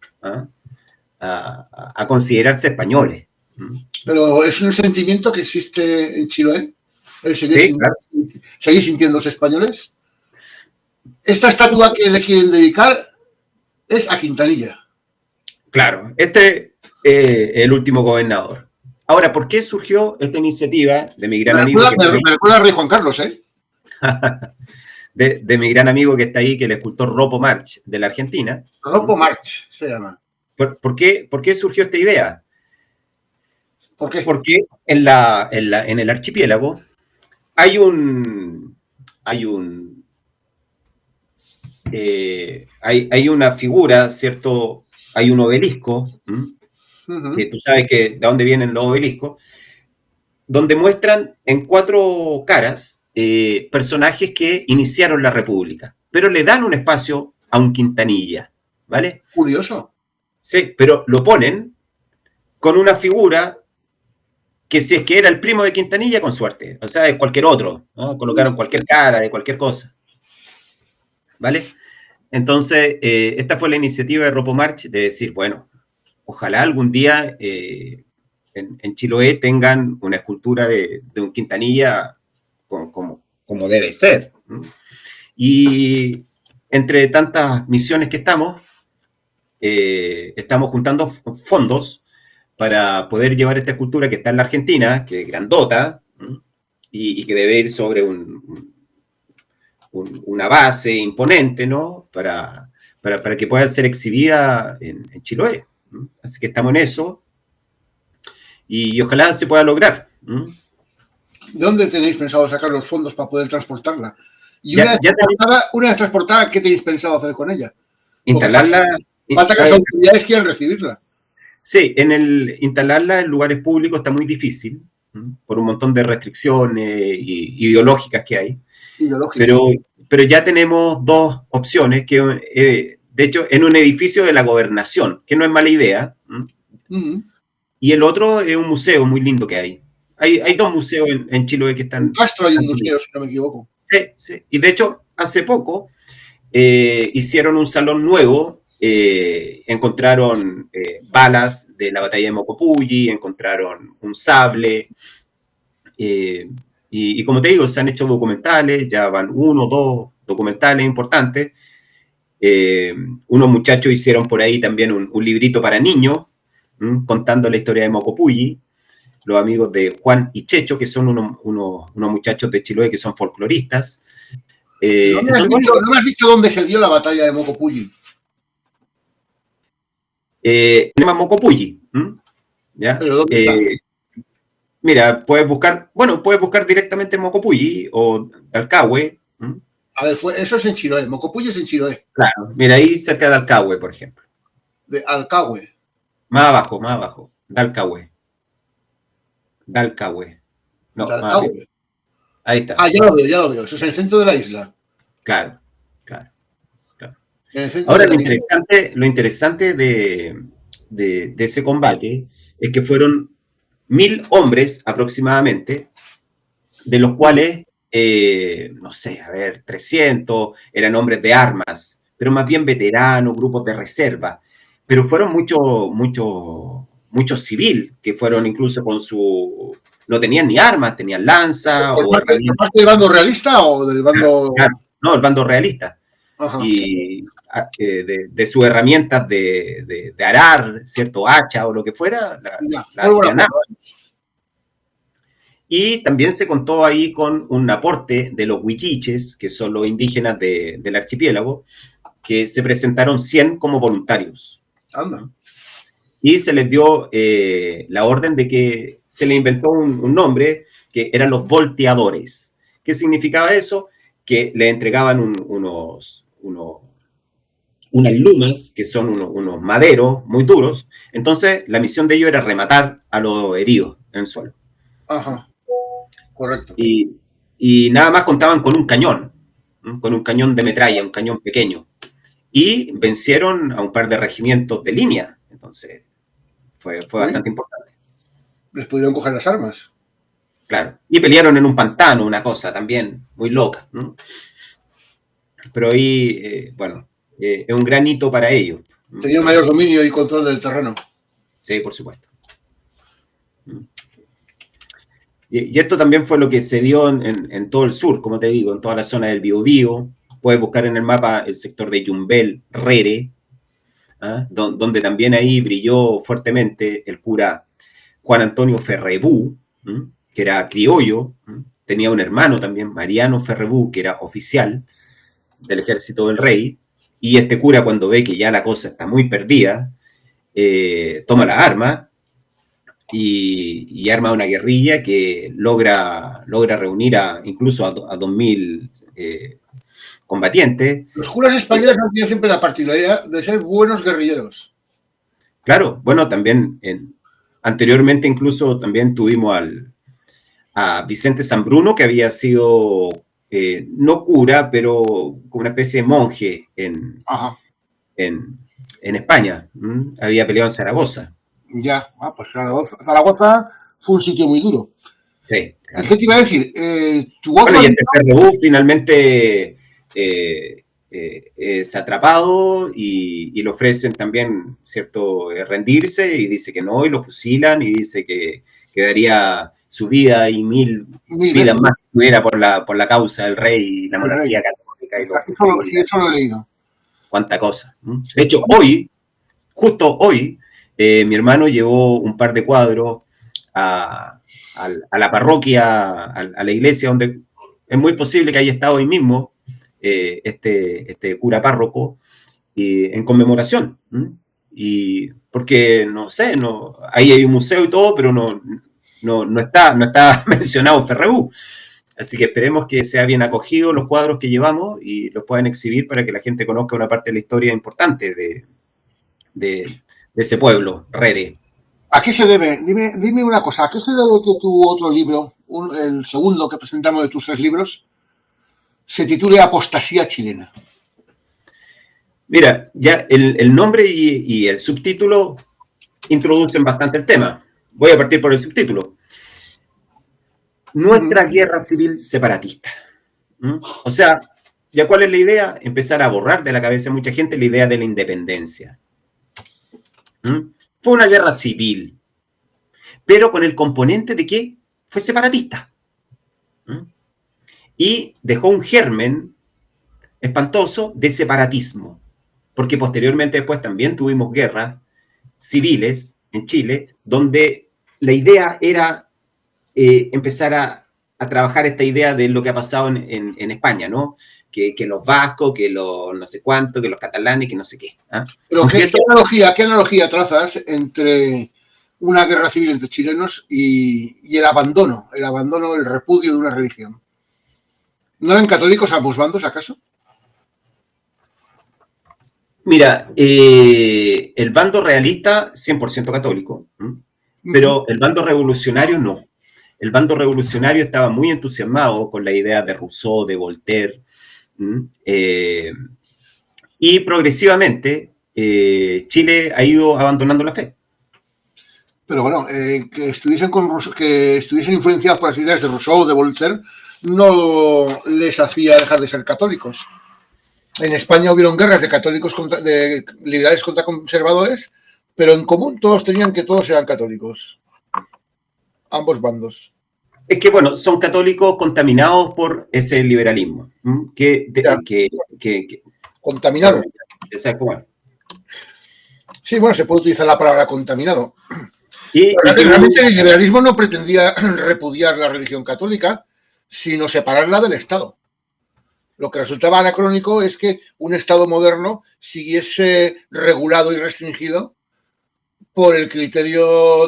a considerarse españoles. Pero es un sentimiento que existe en Chiloé. Claro. ¿Seguís sintiéndose españoles? Esta estatua que le quieren dedicar es a Quintanilla. Claro, este es el último gobernador. Ahora, ¿por qué surgió esta iniciativa de mi gran amigo? Me recuerda al rey Juan Carlos, ¿eh? de mi gran amigo que está ahí, que es el escultor Ropo March, de la Argentina. Ropo March se llama. ¿Por qué surgió esta idea? ¿Por qué? Porque en el archipiélago hay una figura, ¿cierto? Hay un obelisco, que tú sabes de dónde vienen los obeliscos, donde muestran en 4 caras personajes que iniciaron la República, pero le dan un espacio a un Quintanilla, ¿vale? Curioso. Sí, pero lo ponen con una figura que si es que era el primo de Quintanilla, con suerte, o sea, es cualquier otro, ¿no? Colocaron cualquier cara de cualquier cosa, ¿vale? Entonces, esta fue la iniciativa de Ropo March de decir, bueno, ojalá algún día en Chiloé tengan una escultura de un Quintanilla como debe ser. Y entre tantas misiones que estamos juntando fondos para poder llevar esta escultura que está en la Argentina, que es grandota, y que debe ir sobre una base imponente, ¿no? Para que pueda ser exhibida en Chiloé. Así que estamos en eso y ojalá se pueda lograr. ¿De dónde tenéis pensado sacar los fondos para poder transportarla? Y una vez transportada, ¿qué tenéis pensado hacer con ella? Instalarla. Falta que las autoridades quieran recibirla. Sí, instalarla en lugares públicos está muy difícil, por un montón de restricciones ideológicas que hay. Pero ya tenemos 2 opciones, que de hecho en un edificio de la gobernación, que no es mala idea, y el otro es un museo muy lindo que hay. Hay 2 museos en Chiloé que están... En Castro hay un museo, si no me equivoco. Sí. Y de hecho, hace poco hicieron un salón nuevo, encontraron balas de la batalla de Mocopulli, encontraron un sable, y como te digo, se han hecho documentales, ya van 1 o 2 documentales importantes, Unos muchachos hicieron por ahí también un librito para niños, contando la historia de Mocopulli. Los amigos de Juan y Checho, que son unos muchachos de Chiloé que son folcloristas. No me has dicho dónde se dio la batalla de Mocopulli. Mocopulli. ¿Ya? ¿Pero dónde está? Mira, puedes buscar directamente en Mocopulli o Talcahué. A ver, eso es en Chiloé. Mocopulli es en Chiloé. Claro, mira, ahí cerca de Alcahué, por ejemplo. De Alcahué. Más abajo. Dalcahué. No, Dalcahué. Ahí está. Ah, ya lo veo. Eso es en el centro de la isla. Claro. Ahora, lo interesante de ese combate es que fueron 1000 hombres aproximadamente, de los cuales, no sé, 300 eran hombres de armas, pero más bien veteranos, grupos de reserva. Pero fueron muchos civil, que fueron incluso con su... No tenían ni armas, tenían lanza o parte del bando realista o del bando... Claro, no, el bando realista. Ajá. Y de sus herramientas de arar, cierto, hacha o lo que fuera, la hacían. Y también se contó ahí con un aporte de los huilliches, que son los indígenas del archipiélago, que se presentaron 100 como voluntarios. Anda. Y se les dio la orden de que se le inventó un nombre, que eran los volteadores. ¿Qué significaba eso? Que le entregaban unas lumas, que son unos maderos muy duros. Entonces, la misión de ellos era rematar a los heridos en el suelo. Ajá, correcto. Y nada más contaban con un cañón de metralla, un cañón pequeño. Y vencieron a un par de regimientos de línea. Entonces, fue bastante importante. Les pudieron coger las armas. Claro. Y pelearon en un pantano, una cosa también muy loca, ¿no? Pero ahí, es un gran hito para ellos. Tenían mayor dominio y control del terreno. Sí, por supuesto. Y esto también fue lo que se dio en todo el sur, como te digo, en toda la zona del Biobío. Puedes buscar en el mapa el sector de Yumbel, Rere, donde también ahí brilló fuertemente el cura Juan Antonio Ferrebú, que era criollo. Tenía un hermano también, Mariano Ferrebú, que era oficial del ejército del rey. Y este cura, cuando ve que ya la cosa está muy perdida, toma las armas y arma una guerrilla que logra reunir incluso a 2000 combatientes. Los curas españoles han tenido siempre la particularidad de ser buenos guerrilleros. Claro, bueno, también anteriormente incluso también tuvimos a Vicente Sambruno, que había sido no cura, pero como una especie de monje en España. Había peleado en Zaragoza. Ya, pues Zaragoza fue un sitio muy duro. Sí, claro. ¿Qué te iba a decir? Y el PRU finalmente es atrapado y le ofrecen también cierto rendirse, y dice que no, y lo fusilan, y dice que daría su vida y mil vidas más que tuviera por la causa del rey y la monarquía católica. Sí, eso lo he leído. Cuánta cosa. De hecho, justo hoy, mi hermano llevó un par de cuadros a la parroquia, a la iglesia, donde es muy posible que haya estado hoy mismo este cura párroco en conmemoración. Y porque, no sé, ahí hay un museo y todo, pero no está mencionado Ferrebú. Así que esperemos que sea bien acogido los cuadros que llevamos y los puedan exhibir para que la gente conozca una parte de la historia importante de ese pueblo, Rere. ¿A qué se debe? Dime una cosa, ¿a qué se debe que tu otro libro, el segundo que presentamos de tus 3 libros, se titule Apostasía chilena? Mira, ya el nombre y el subtítulo introducen bastante el tema. Voy a partir por el subtítulo. Nuestra guerra civil separatista. O sea, ¿ya cuál es la idea? Empezar a borrar de la cabeza de mucha gente la idea de la independencia. Fue una guerra civil, pero con el componente de que fue separatista. Y dejó un germen espantoso de separatismo. porque posteriormente después también tuvimos guerras civiles en Chile, donde la idea era empezar a trabajar esta idea de lo que ha pasado en España, ¿no? Que los vascos, que los no sé cuánto, que los catalanes, que no sé qué. ¿Ah? Pero ¿qué analogía trazas entre una guerra civil entre chilenos y el abandono, el repudio de una religión? ¿No eran católicos ambos bandos, acaso? Mira, el bando realista, 100% católico, pero el bando revolucionario no. El bando revolucionario estaba muy entusiasmado con la idea de Rousseau, de Voltaire, y progresivamente Chile ha ido abandonando la fe. Pero bueno, que estuviesen influenciados por las ideas de Rousseau, de Voltaire, no les hacía dejar de ser católicos. En España hubieron guerras de católicos de liberales contra conservadores, pero en común todos tenían que todos eran católicos. Ambos bandos. Es que, bueno, son católicos contaminados por ese liberalismo. Contaminado. Bueno. Sí, bueno, se puede utilizar la palabra contaminado. Y realmente el liberalismo no pretendía repudiar la religión católica, sino separarla del Estado. Lo que resultaba anacrónico es que un Estado moderno siguiese regulado y restringido por el criterio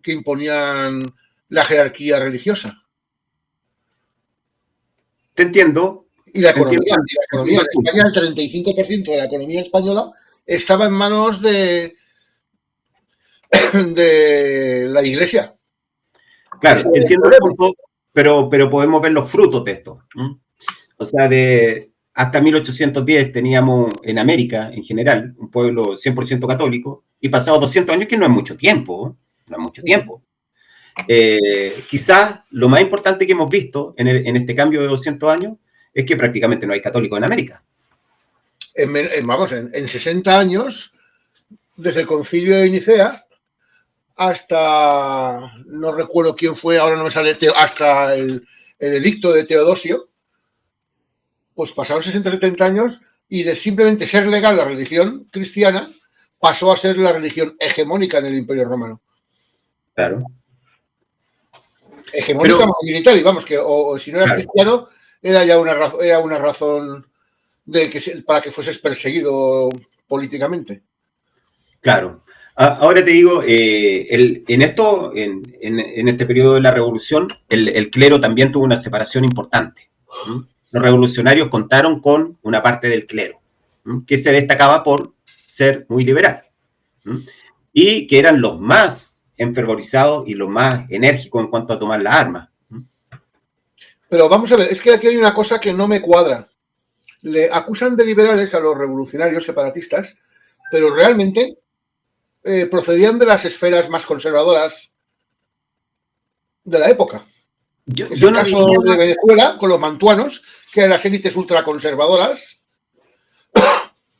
que imponían la jerarquía religiosa. Te entiendo. Y la economía. En España, el 35% de la economía española estaba en manos de la Iglesia. Claro, entiendo el punto, pero podemos ver los frutos de esto. O sea, hasta 1810 teníamos en América, en general, un pueblo 100% católico, y pasados 200 años, que no es mucho tiempo, no es mucho tiempo. Quizás lo más importante que hemos visto en este cambio de 200 años es que prácticamente no hay católicos en América. En 60 años, desde el concilio de Nicea hasta, no recuerdo quién fue, ahora no me sale, hasta el edicto de Teodosio, pues pasaron 60-70 años y de simplemente ser legal la religión cristiana pasó a ser la religión hegemónica en el Imperio Romano. Claro. Hegemónica militar, y vamos, que o si no eras cristiano, era ya una razón para que fueses perseguido políticamente. Claro. Ahora te digo, en este periodo de la revolución, el clero también tuvo una separación importante. Los revolucionarios contaron con una parte del clero, que se destacaba por ser muy liberal, y que eran los más enfervorizados y los más enérgicos en cuanto a tomar las armas. Pero vamos a ver, es que aquí hay una cosa que no me cuadra. Le acusan de liberales a los revolucionarios separatistas, pero realmente procedían de las esferas más conservadoras de la época. Es el caso de Venezuela, con los mantuanos, que eran las élites ultraconservadoras,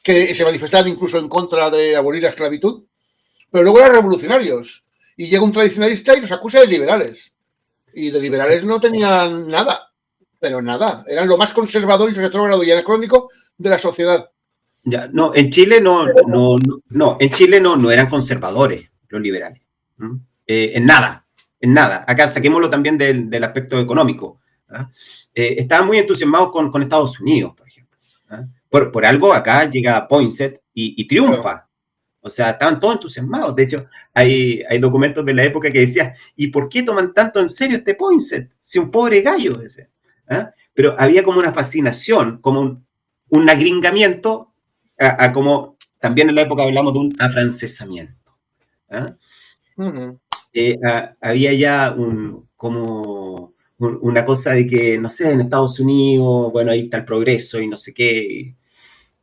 que se manifestaban incluso en contra de abolir la esclavitud, pero luego eran revolucionarios. Y llega un tradicionalista y los acusa de liberales. Y de liberales no tenían nada, pero nada. Eran lo más conservador y retrógrado y anacrónico de la sociedad. Ya, no, en Chile en Chile no eran conservadores los liberales. En nada. Acá saquémoslo también del aspecto económico. Estaban muy entusiasmados con Estados Unidos, por ejemplo. Por algo acá llega Poinsett y triunfa. Claro. O sea, estaban todos entusiasmados. De hecho, hay documentos de la época que decían, ¿y por qué toman tanto en serio este Poinsett? Si un pobre gallo ese. Pero había como una fascinación, como un agringamiento, como también en la época hablamos de un afrancesamiento. Había ya como una cosa de que, no sé, en Estados Unidos, bueno, ahí está el progreso y no sé qué.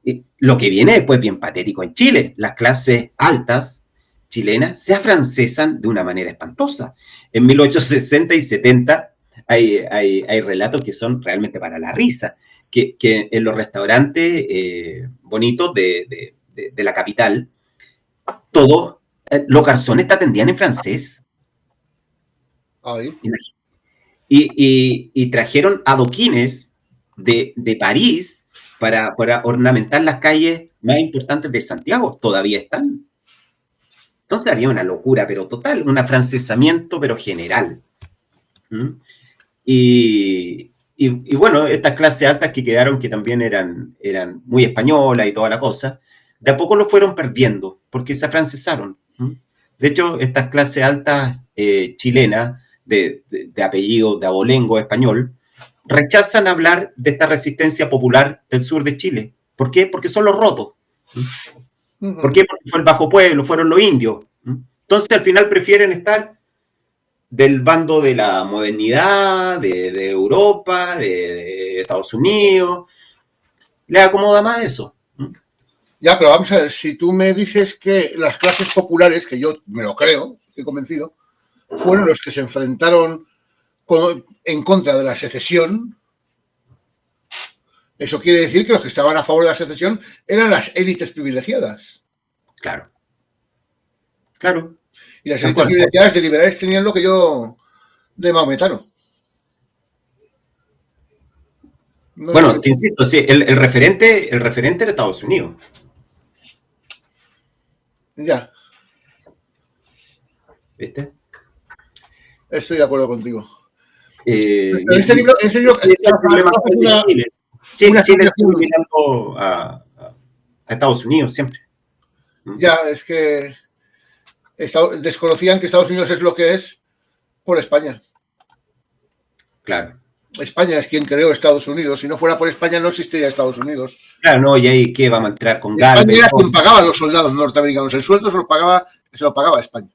Y lo que viene después bien patético en Chile. Las clases altas chilenas se afrancesan de una manera espantosa. En 1860 y 70 hay relatos que son realmente para la risa, que en los restaurantes bonitos de la capital, todos los garzones te atendían en francés. Ay. Y trajeron adoquines de París para ornamentar las calles más importantes de Santiago. Todavía están. Entonces había una locura, pero total, un afrancesamiento, pero general. ¿Mm? Y bueno, estas clases altas que quedaron, que también eran muy españolas y toda la cosa, de a poco lo fueron perdiendo, porque se afrancesaron. ¿Mm? De hecho, estas clases altas chilenas, de apellido de abolengo español, rechazan hablar de esta resistencia popular del sur de Chile. ¿Por qué? Porque son los rotos. ¿Por qué? Porque fue el bajo pueblo, fueron los indios. Entonces, al final prefieren estar del bando de la modernidad, de Europa, de Estados Unidos. Les acomoda más eso. Ya, pero vamos a ver, si tú me dices que las clases populares, que yo me lo creo, estoy convencido, fueron los que se enfrentaron en contra de la secesión, eso quiere decir que los que estaban a favor de la secesión eran las élites privilegiadas. Claro. Claro. Y las élites privilegiadas de liberales tenían lo que yo de maometano. No bueno, sé. Te insisto, sí, el referente era Estados Unidos. Ya. ¿Viste? Estoy de acuerdo contigo. Este libro es el problema de Chile. Chile está mirando a Estados Unidos siempre. Ya, es que desconocían que Estados Unidos es lo que es por España. Claro. España es quien creó Estados Unidos. Si no fuera por España no existiría Estados Unidos. Claro, no, y ahí ¿qué vamos a entrar con España Galvez? Era quien pagaba a los soldados norteamericanos. El sueldo se lo pagaba España.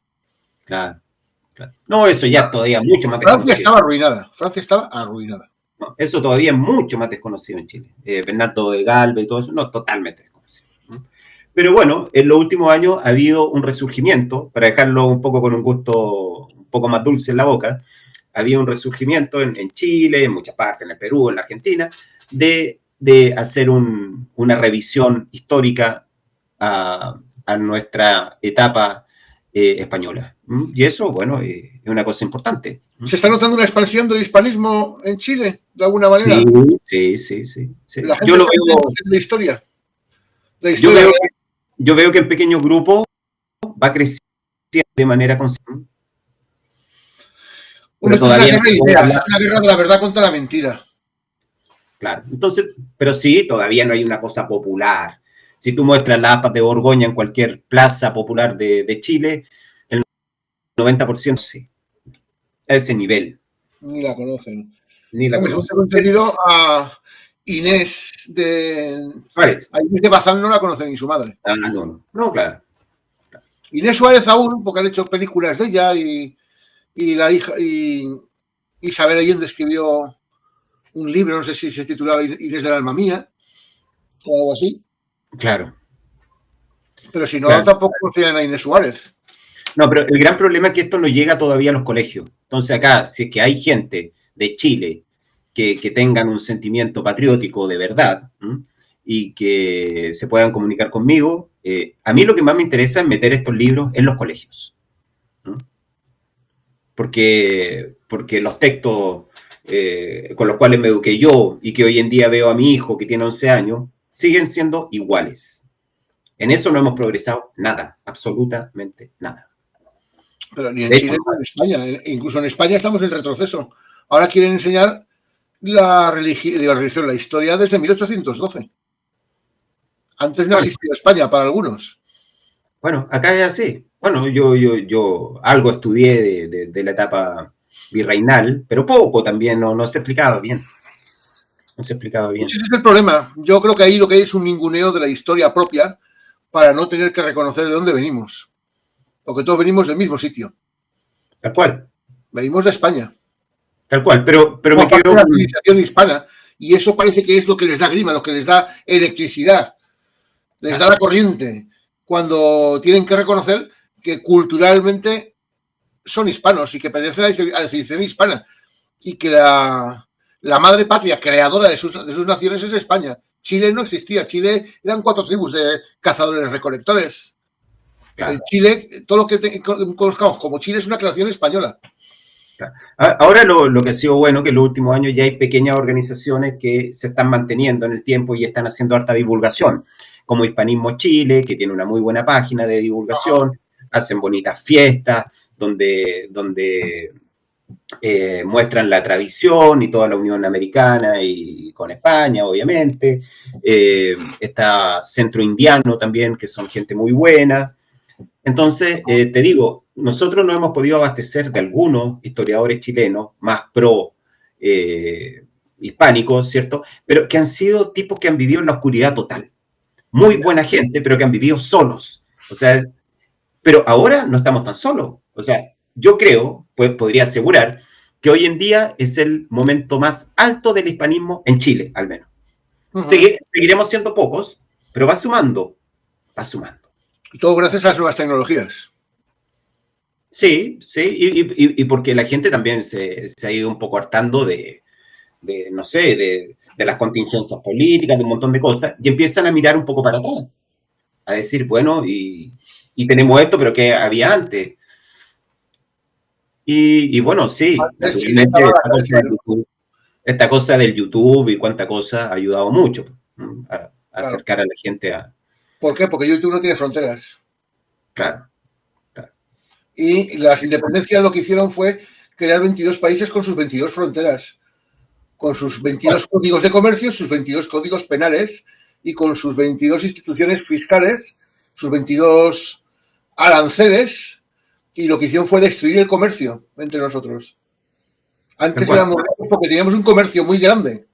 Claro. No, eso ya todavía mucho más desconocido. Francia estaba arruinada. No, eso todavía es mucho más desconocido en Chile. Bernardo de Galvez y todo eso, no, totalmente desconocido. Pero bueno, en los últimos años ha habido un resurgimiento, para dejarlo un poco con un gusto un poco más dulce en la boca, había un resurgimiento en Chile, en muchas partes, en el Perú, en la Argentina, de hacer una revisión histórica a nuestra etapa española. Y eso, bueno, es una cosa importante. ¿Se está notando una expansión del hispanismo en Chile, de alguna manera? Sí. La gente yo lo veo de la historia. Yo veo que en pequeños grupos va creciendo de manera consistente. Es una guerra de la verdad contra la mentira. Claro, entonces, pero sí, todavía no hay una cosa popular. Si tú muestras las APAS de Borgoña en cualquier plaza popular de Chile, el 90% sí. A ese nivel. Ni la conocen. Hemos entendido a Inés de Bazán, no la conoce ni su madre. No, claro. Inés Suárez aún, porque han hecho películas de ella y la hija y Isabel Allende escribió un libro, no sé si se titulaba Inés del alma mía o algo así. Claro. Pero si no, tampoco conocían a Inés Suárez. No, pero el gran problema es que esto no llega todavía a los colegios. Entonces acá, si es que hay gente de Chile que tengan un sentimiento patriótico de verdad y que se puedan comunicar conmigo, a mí lo que más me interesa es meter estos libros en los colegios. Porque los textos con los cuales me eduqué yo y que hoy en día veo a mi hijo que tiene 11 años, siguen siendo iguales. En eso no hemos progresado nada, absolutamente nada. Pero ni en Chile ni en España. Incluso en España estamos en retroceso. Ahora quieren enseñar la religión, la historia desde 1812. Antes no existía España para algunos. Bueno, acá es así. Bueno, yo algo estudié de la etapa virreinal, pero poco también, no se explicaba bien. No se explicaba bien. Pues ese es el problema. Yo creo que ahí lo que hay es un ninguneo de la historia propia para no tener que reconocer de dónde venimos. Porque todos venimos del mismo sitio. Tal cual. Venimos de España. Tal cual, pero me quedo... la civilización hispana. Y eso parece que es lo que les da grima, lo que les da electricidad. Les da la corriente. Cuando tienen que reconocer que culturalmente son hispanos y que pertenecen a la civilización hispana. Y que la madre patria creadora de sus naciones es España. Chile no existía. Chile eran 4 tribus de cazadores-recolectores. Claro. En Chile, todo lo que conozcamos como Chile es una creación española. Ahora lo que ha sido bueno, que en los últimos años ya hay pequeñas organizaciones que se están manteniendo en el tiempo y están haciendo harta divulgación, como Hispanismo Chile, que tiene una muy buena página de divulgación, hacen bonitas fiestas donde muestran la tradición y toda la Unión Americana y con España, obviamente. Está Centro Indiano también, que son gente muy buena. Entonces, te digo, nosotros nos hemos podido abastecer de algunos historiadores chilenos más hispánicos, ¿cierto? Pero que han sido tipos que han vivido en la oscuridad total. Muy buena gente, pero que han vivido solos. O sea, pero ahora no estamos tan solos. O sea, yo creo, pues podría asegurar, que hoy en día es el momento más alto del hispanismo en Chile, al menos. Seguiremos siendo pocos, pero va sumando. Y todo gracias a las nuevas tecnologías. Sí, y porque la gente también se ha ido un poco hartando de no sé, de las contingencias políticas, de un montón de cosas, y empiezan a mirar un poco para atrás, a decir, bueno, y tenemos esto, pero ¿qué había antes? Y bueno, sí, naturalmente esta cosa del YouTube y cuánta cosa ha ayudado mucho a acercar a la gente a... ¿Por qué? Porque YouTube no tiene fronteras. Claro. Y las independencias lo que hicieron fue crear 22 países con sus 22 fronteras, con sus 22 códigos de comercio, sus 22 códigos penales y con sus 22 instituciones fiscales, sus 22 aranceles, y lo que hicieron fue destruir el comercio entre nosotros. Antes éramos ricos porque teníamos un comercio muy grande.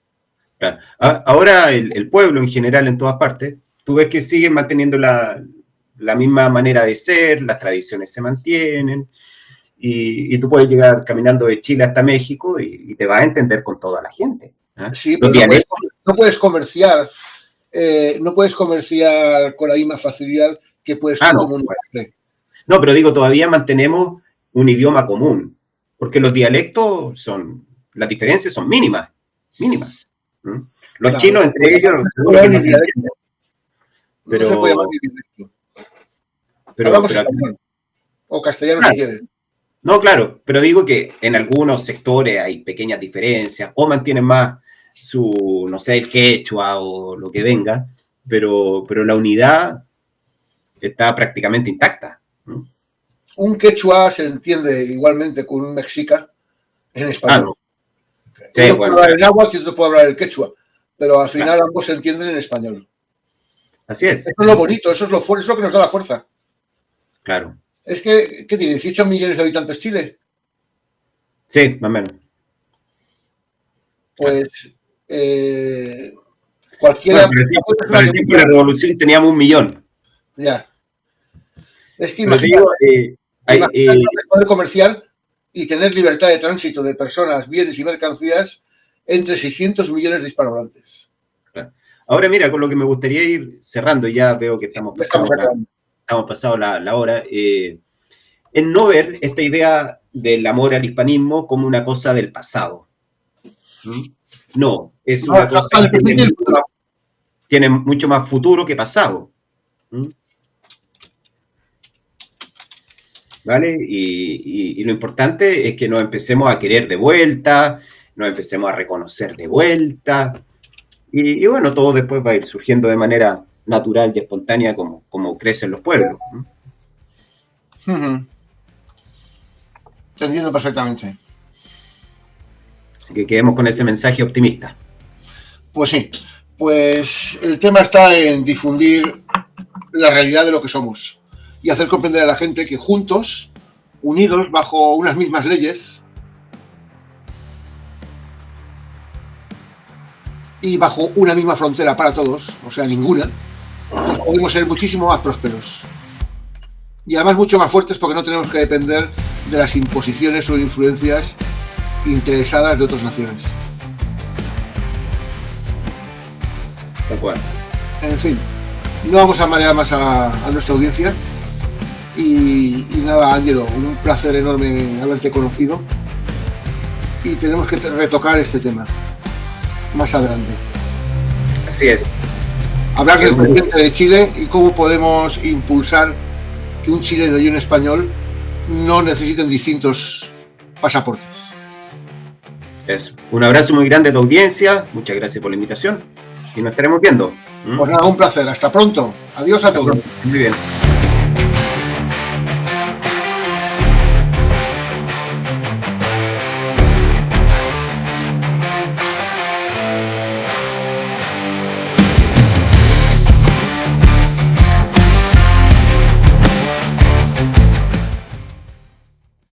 Claro. Ahora el pueblo en general, en todas partes, tú ves que siguen manteniendo la misma manera de ser, las tradiciones se mantienen, y tú puedes llegar caminando de Chile hasta México y te vas a entender con toda la gente. Sí, pero no puedes comerciar con la misma facilidad que puedes comunicar. No, pero digo, todavía mantenemos un idioma común, porque los dialectos las diferencias son mínimas. Los chinos entre ellos seguro que no se entienden. Pero no se puede llamar ni dialecto. Hablamos español o castellano si quieres. No, claro, pero digo que en algunos sectores hay pequeñas diferencias, o mantienen más no sé, el quechua o lo que venga, pero la unidad está prácticamente intacta. Un quechua se entiende igualmente con un mexica en español. Sí, uno puede hablar el náhuatl y otro puede hablar el quechua, pero al final ambos se entienden en español. Así es. Eso es lo bonito, eso es lo que nos da la fuerza. Claro. Es que, ¿qué tiene? ¿18 millones de habitantes Chile? Sí, más o menos. Pues cualquiera... Para el tiempo de la revolución teníamos 1 millón. Ya. Es que imagínate poder comercial y tener libertad de tránsito de personas, bienes y mercancías entre 600 millones de hispanohablantes. Claro. Ahora mira, con lo que me gustaría ir cerrando, ya veo que estamos pasando la hora, en no ver esta idea del amor al hispanismo como una cosa del pasado. No, es una cosa que tiene mucho más futuro que pasado. ¿Vale? Y lo importante es que nos empecemos a querer de vuelta, nos empecemos a reconocer de vuelta, y bueno, todo después va a ir surgiendo de manera natural y espontánea como crecen los pueblos. Te entiendo perfectamente. Así que quedemos con ese mensaje optimista. Pues sí, pues el tema está en difundir la realidad de lo que somos y hacer comprender a la gente que juntos, unidos bajo unas mismas leyes y bajo una misma frontera para todos, o sea, ninguna, pues podemos ser muchísimo más prósperos. Y además mucho más fuertes porque no tenemos que depender de las imposiciones o influencias interesadas de otras naciones. De acuerdo. En fin, no vamos a marear más a nuestra audiencia. Y nada, Ángelo, un placer enorme haberte conocido. Y tenemos que retocar este tema más adelante. Así es. Hablar del presidente de Chile y cómo podemos impulsar que un chileno y un español no necesiten distintos pasaportes. Eso. Un abrazo muy grande a tu audiencia. Muchas gracias por la invitación. Y nos estaremos viendo. Pues nada, un placer. Hasta pronto. Adiós a todos. Muy bien.